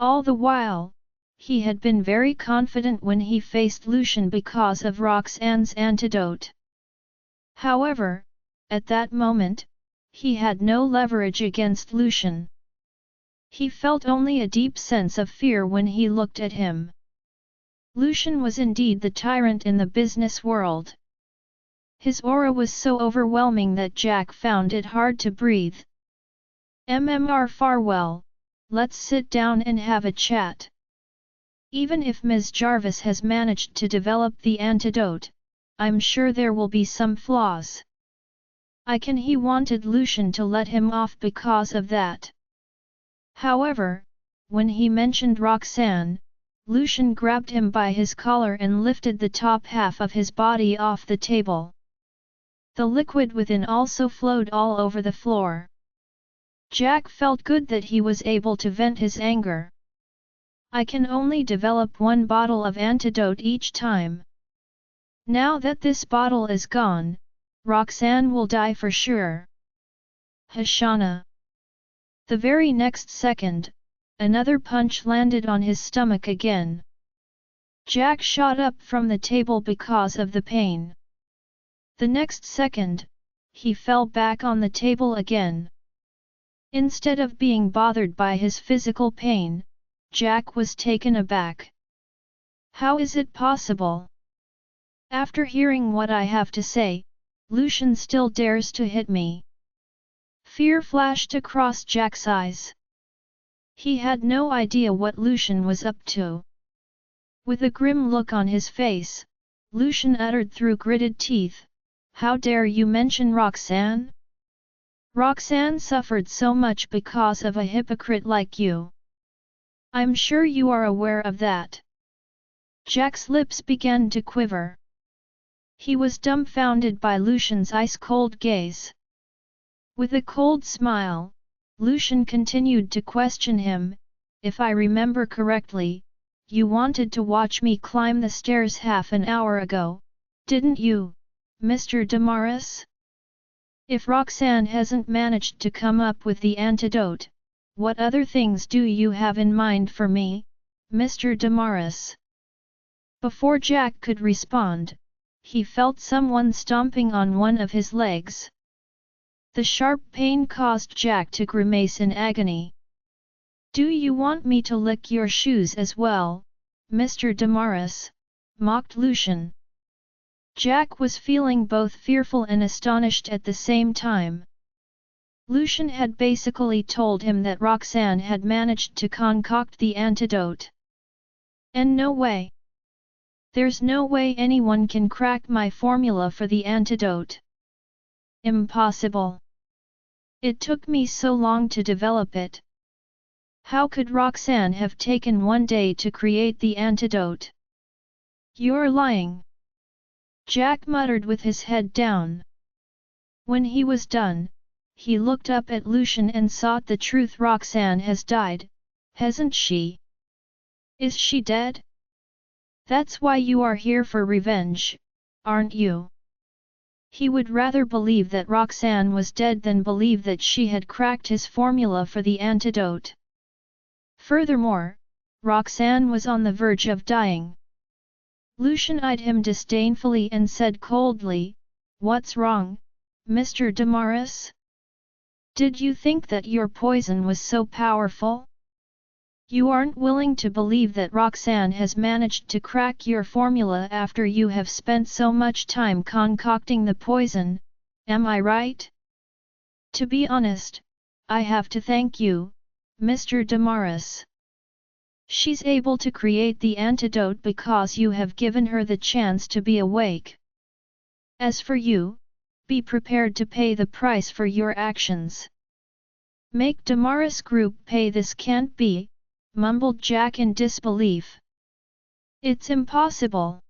[SPEAKER 1] All the while, he had been very confident when he faced Lucian because of Roxanne's antidote. However, at that moment, he had no leverage against Lucian. He felt only a deep sense of fear when he looked at him. Lucian was indeed the tyrant in the business world. His aura was so overwhelming that Jack found it hard to breathe. "MMR Farwell, let's sit down and have a chat. Even if Ms. Jarvis has managed to develop the antidote, I'm sure there will be some flaws. He wanted Lucian to let him off because of that. However, when he mentioned Roxanne, Lucian grabbed him by his collar and lifted the top half of his body off the table. The liquid within also flowed all over the floor. Jack felt good that he was able to vent his anger. "I can only develop one bottle of antidote each time. Now that this bottle is gone, Roxanne will die for sure." Hashana. The very next second, another punch landed on his stomach again. Jack shot up from the table because of the pain. The next second, he fell back on the table again. Instead of being bothered by his physical pain, Jack was taken aback. "How is it possible? After hearing what I have to say, Lucian still dares to hit me." Fear flashed across Jack's eyes. He had no idea what Lucian was up to. With a grim look on his face, Lucian uttered through gritted teeth, "How dare you mention Roxanne? Roxanne suffered so much because of a hypocrite like you. I'm sure you are aware of that." Jack's lips began to quiver. He was dumbfounded by Lucian's ice-cold gaze. With a cold smile, Lucian continued to question him. If I remember correctly, you wanted to watch me climb the stairs half an hour ago, didn't you, Mr. Damaris? If Roxanne hasn't managed to come up with the antidote, what other things do you have in mind for me, Mr. Damaris? Before Jack could respond, he felt someone stomping on one of his legs. The sharp pain caused Jack to grimace in agony. Do you want me to lick your shoes as well, Mr. Damaris? Mocked Lucian. Jack was feeling both fearful and astonished at the same time. Lucian had basically told him that Roxanne had managed to concoct the antidote. And no way. There's no way anyone can crack my formula for the antidote. Impossible. It took me so long to develop it. How could Roxanne have taken one day to create the antidote? You're lying. Jack muttered with his head down. When he was done, he looked up at Lucian and sought the truth. Roxanne has died, hasn't she? Is she dead? That's why you are here for revenge, aren't you? He would rather believe that Roxanne was dead than believe that she had cracked his formula for the antidote. Furthermore, Roxanne was on the verge of dying. Lucian eyed him disdainfully and said coldly, "What's wrong, Mr. Damaris? Did you think that your poison was so powerful? You aren't willing to believe that Roxanne has managed to crack your formula after you have spent so much time concocting the poison, am I right? To be honest, I have to thank you, Mr. Damaris. She's able to create the antidote because you have given her the chance to be awake. As for you, be prepared to pay the price for your actions." "Make Damaris Group pay this can't be," mumbled Jack in disbelief. "It's impossible.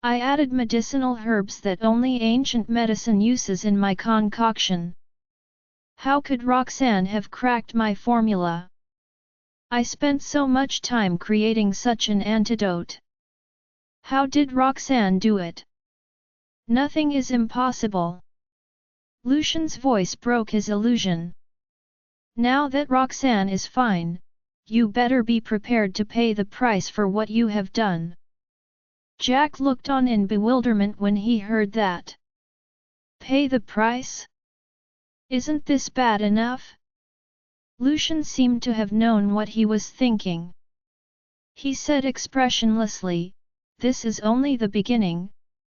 [SPEAKER 1] I added medicinal herbs that only ancient medicine uses in my concoction. How could Roxanne have cracked my formula? I spent so much time creating such an antidote. How did Roxanne do it? Nothing is impossible." Lucian's voice broke his illusion. "Now that Roxanne is fine, you better be prepared to pay the price for what you have done." Jack looked on in bewilderment when he heard that. "Pay the price? Isn't this bad enough?" Lucian seemed to have known what he was thinking. He said expressionlessly, "This is only the beginning,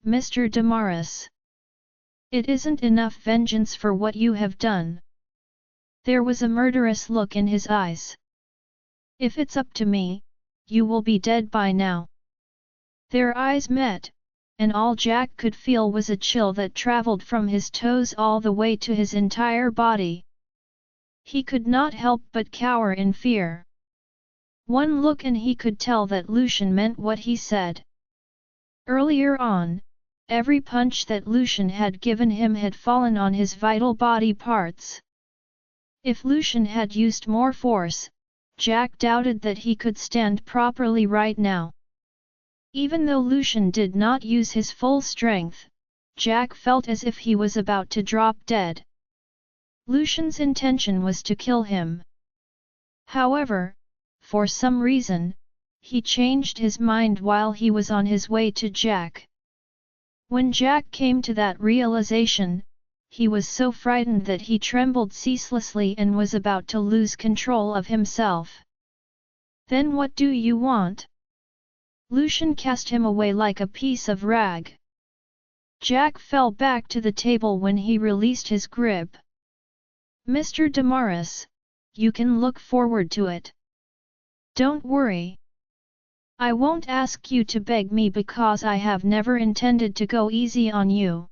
[SPEAKER 1] Mr. Damaris. It isn't enough vengeance for what you have done." There was a murderous look in his eyes. "If it's up to me, you will be dead by now." Their eyes met, and all Jack could feel was a chill that traveled from his toes all the way to his entire body. He could not help but cower in fear. One look and he could tell that Lucian meant what he said. Earlier on, every punch that Lucian had given him had fallen on his vital body parts. If Lucian had used more force, Jack doubted that he could stand properly right now. Even though Lucian did not use his full strength, Jack felt as if he was about to drop dead. Lucian's intention was to kill him. However, for some reason, he changed his mind while he was on his way to Jack. When Jack came to that realization, he was so frightened that he trembled ceaselessly and was about to lose control of himself. "Then what do you want?" Lucian cast him away like a piece of rag. Jack fell back to the table when he released his grip. "Mr. Damaris, you can look forward to it. Don't worry. I won't ask you to beg me because I have never intended to go easy on you."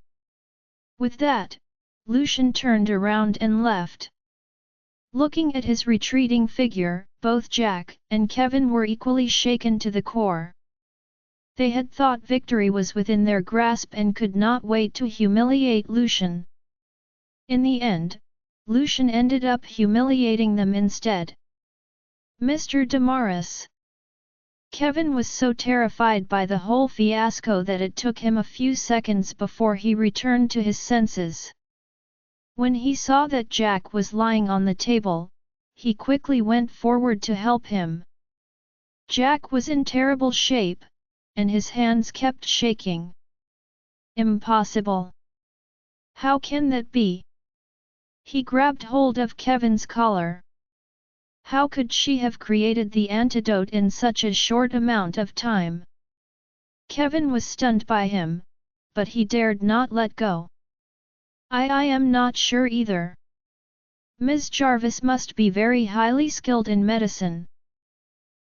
[SPEAKER 1] With that, Lucian turned around and left. Looking at his retreating figure, both Jack and Kevin were equally shaken to the core. They had thought victory was within their grasp and could not wait to humiliate Lucian. In the end, Lucian ended up humiliating them instead. Mr. Damaris. Kevin was so terrified by the whole fiasco that it took him a few seconds before he returned to his senses. When he saw that Jack was lying on the table, he quickly went forward to help him. Jack was in terrible shape, and his hands kept shaking. Impossible! How can that be? He grabbed hold of Kevin's collar. How could she have created the antidote in such a short amount of time? Kevin was stunned by him, but he dared not let go. I am not sure either. Ms. Jarvis must be very highly skilled in medicine.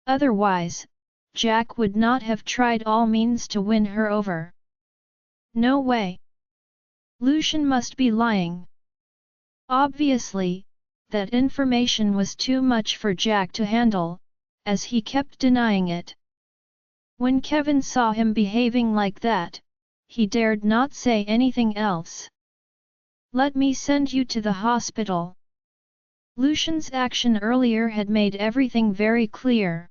[SPEAKER 1] Otherwise, Jack would not have tried all means to win her over. No way. Lucian must be lying. Obviously, that information was too much for Jack to handle, as he kept denying it. When Kevin saw him behaving like that, he dared not say anything else. Let me send you to the hospital. Lucian's action earlier had made everything very clear.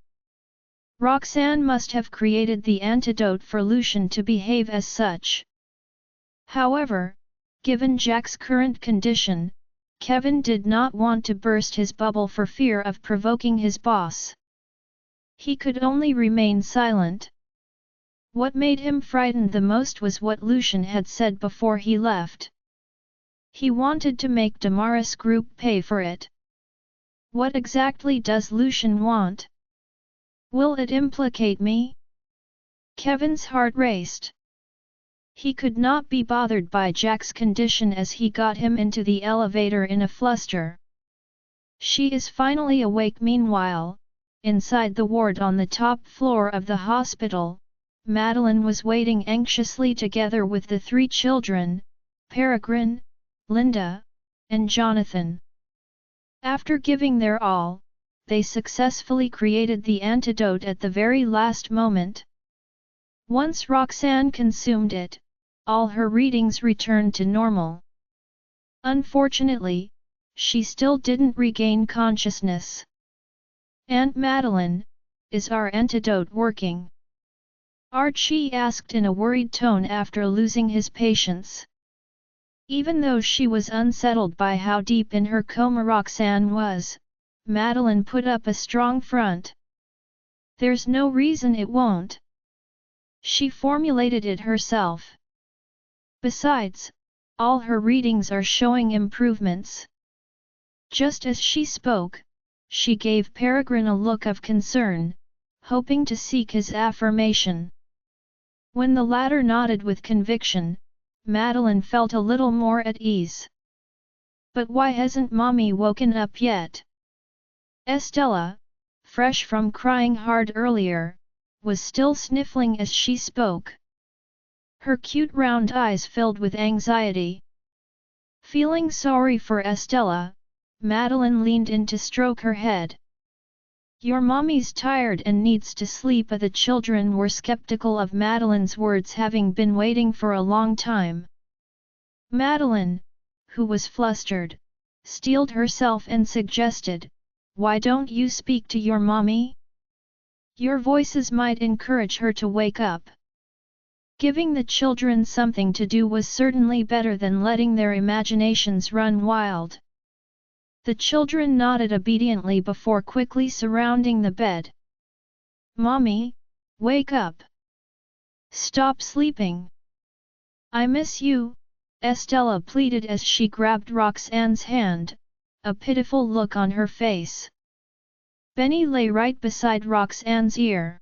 [SPEAKER 1] Roxanne must have created the antidote for Lucian to behave as such. However, given Jack's current condition, Kevin did not want to burst his bubble for fear of provoking his boss. He could only remain silent. What made him frightened the most was what Lucian had said before he left. He wanted to make Damaris Group pay for it. What exactly does Lucian want? Will it implicate me? Kevin's heart raced. He could not be bothered by Jack's condition as he got him into the elevator in a fluster. She is finally awake. Meanwhile, inside the ward on the top floor of the hospital, Madeline was waiting anxiously together with the three children, Peregrine, Linda, and Jonathan. After giving their all, they successfully created the antidote at the very last moment. Once Roxanne consumed it, all her readings returned to normal. Unfortunately, she still didn't regain consciousness. Aunt Madeline, is our antidote working? Archie asked in a worried tone after losing his patience. Even though she was unsettled by how deep in her coma Roxanne was, Madeline put up a strong front. There's no reason it won't. She formulated it herself. Besides, all her readings are showing improvements. Just as she spoke, she gave Peregrine a look of concern, hoping to seek his affirmation. When the latter nodded with conviction, Madeline felt a little more at ease. But why hasn't Mommy woken up yet? Estella, fresh from crying hard earlier, was still sniffling as she spoke. Her cute round eyes filled with anxiety. Feeling sorry for Estella, Madeline leaned in to stroke her head. Your mommy's tired and needs to sleep. The children were skeptical of Madeline's words, having been waiting for a long time. Madeline, who was flustered, steeled herself and suggested, "Why don't you speak to your mommy? Your voices might encourage her to wake up." Giving the children something to do was certainly better than letting their imaginations run wild. The children nodded obediently before quickly surrounding the bed. Mommy, wake up! Stop sleeping! I miss you, Estella pleaded as she grabbed Roxanne's hand, a pitiful look on her face. Benny lay right beside Roxanne's ear.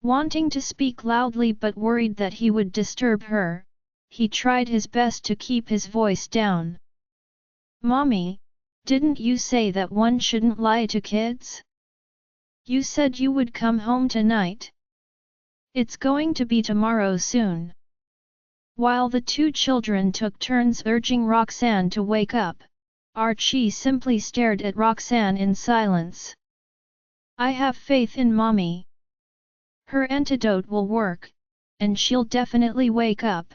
[SPEAKER 1] Wanting to speak loudly but worried that he would disturb her, he tried his best to keep his voice down. Mommy, didn't you say that one shouldn't lie to kids? You said you would come home tonight. It's going to be tomorrow soon. While the two children took turns urging Roxanne to wake up, Archie simply stared at Roxanne in silence. I have faith in Mommy. Her antidote will work, and she'll definitely wake up.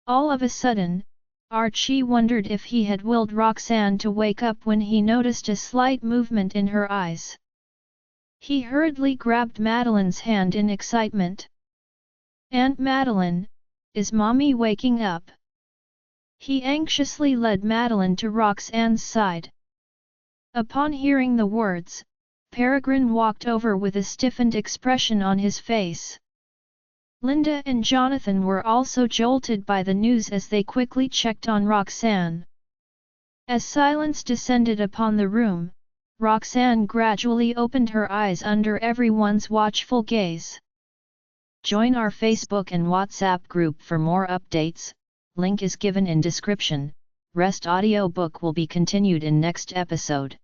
[SPEAKER 1] All of a sudden, Archie wondered if he had willed Roxanne to wake up when he noticed a slight movement in her eyes. He hurriedly grabbed Madeline's hand in excitement. "Aunt Madeline, is Mommy waking up?" He anxiously led Madeline to Roxanne's side. Upon hearing the words, Peregrine walked over with a stiffened expression on his face. Linda and Jonathan were also jolted by the news as they quickly checked on Roxanne. As silence descended upon the room, Roxanne gradually opened her eyes under everyone's watchful gaze. Join our Facebook and WhatsApp group for more updates, link is given in description. Rest audiobook will be continued in next episode.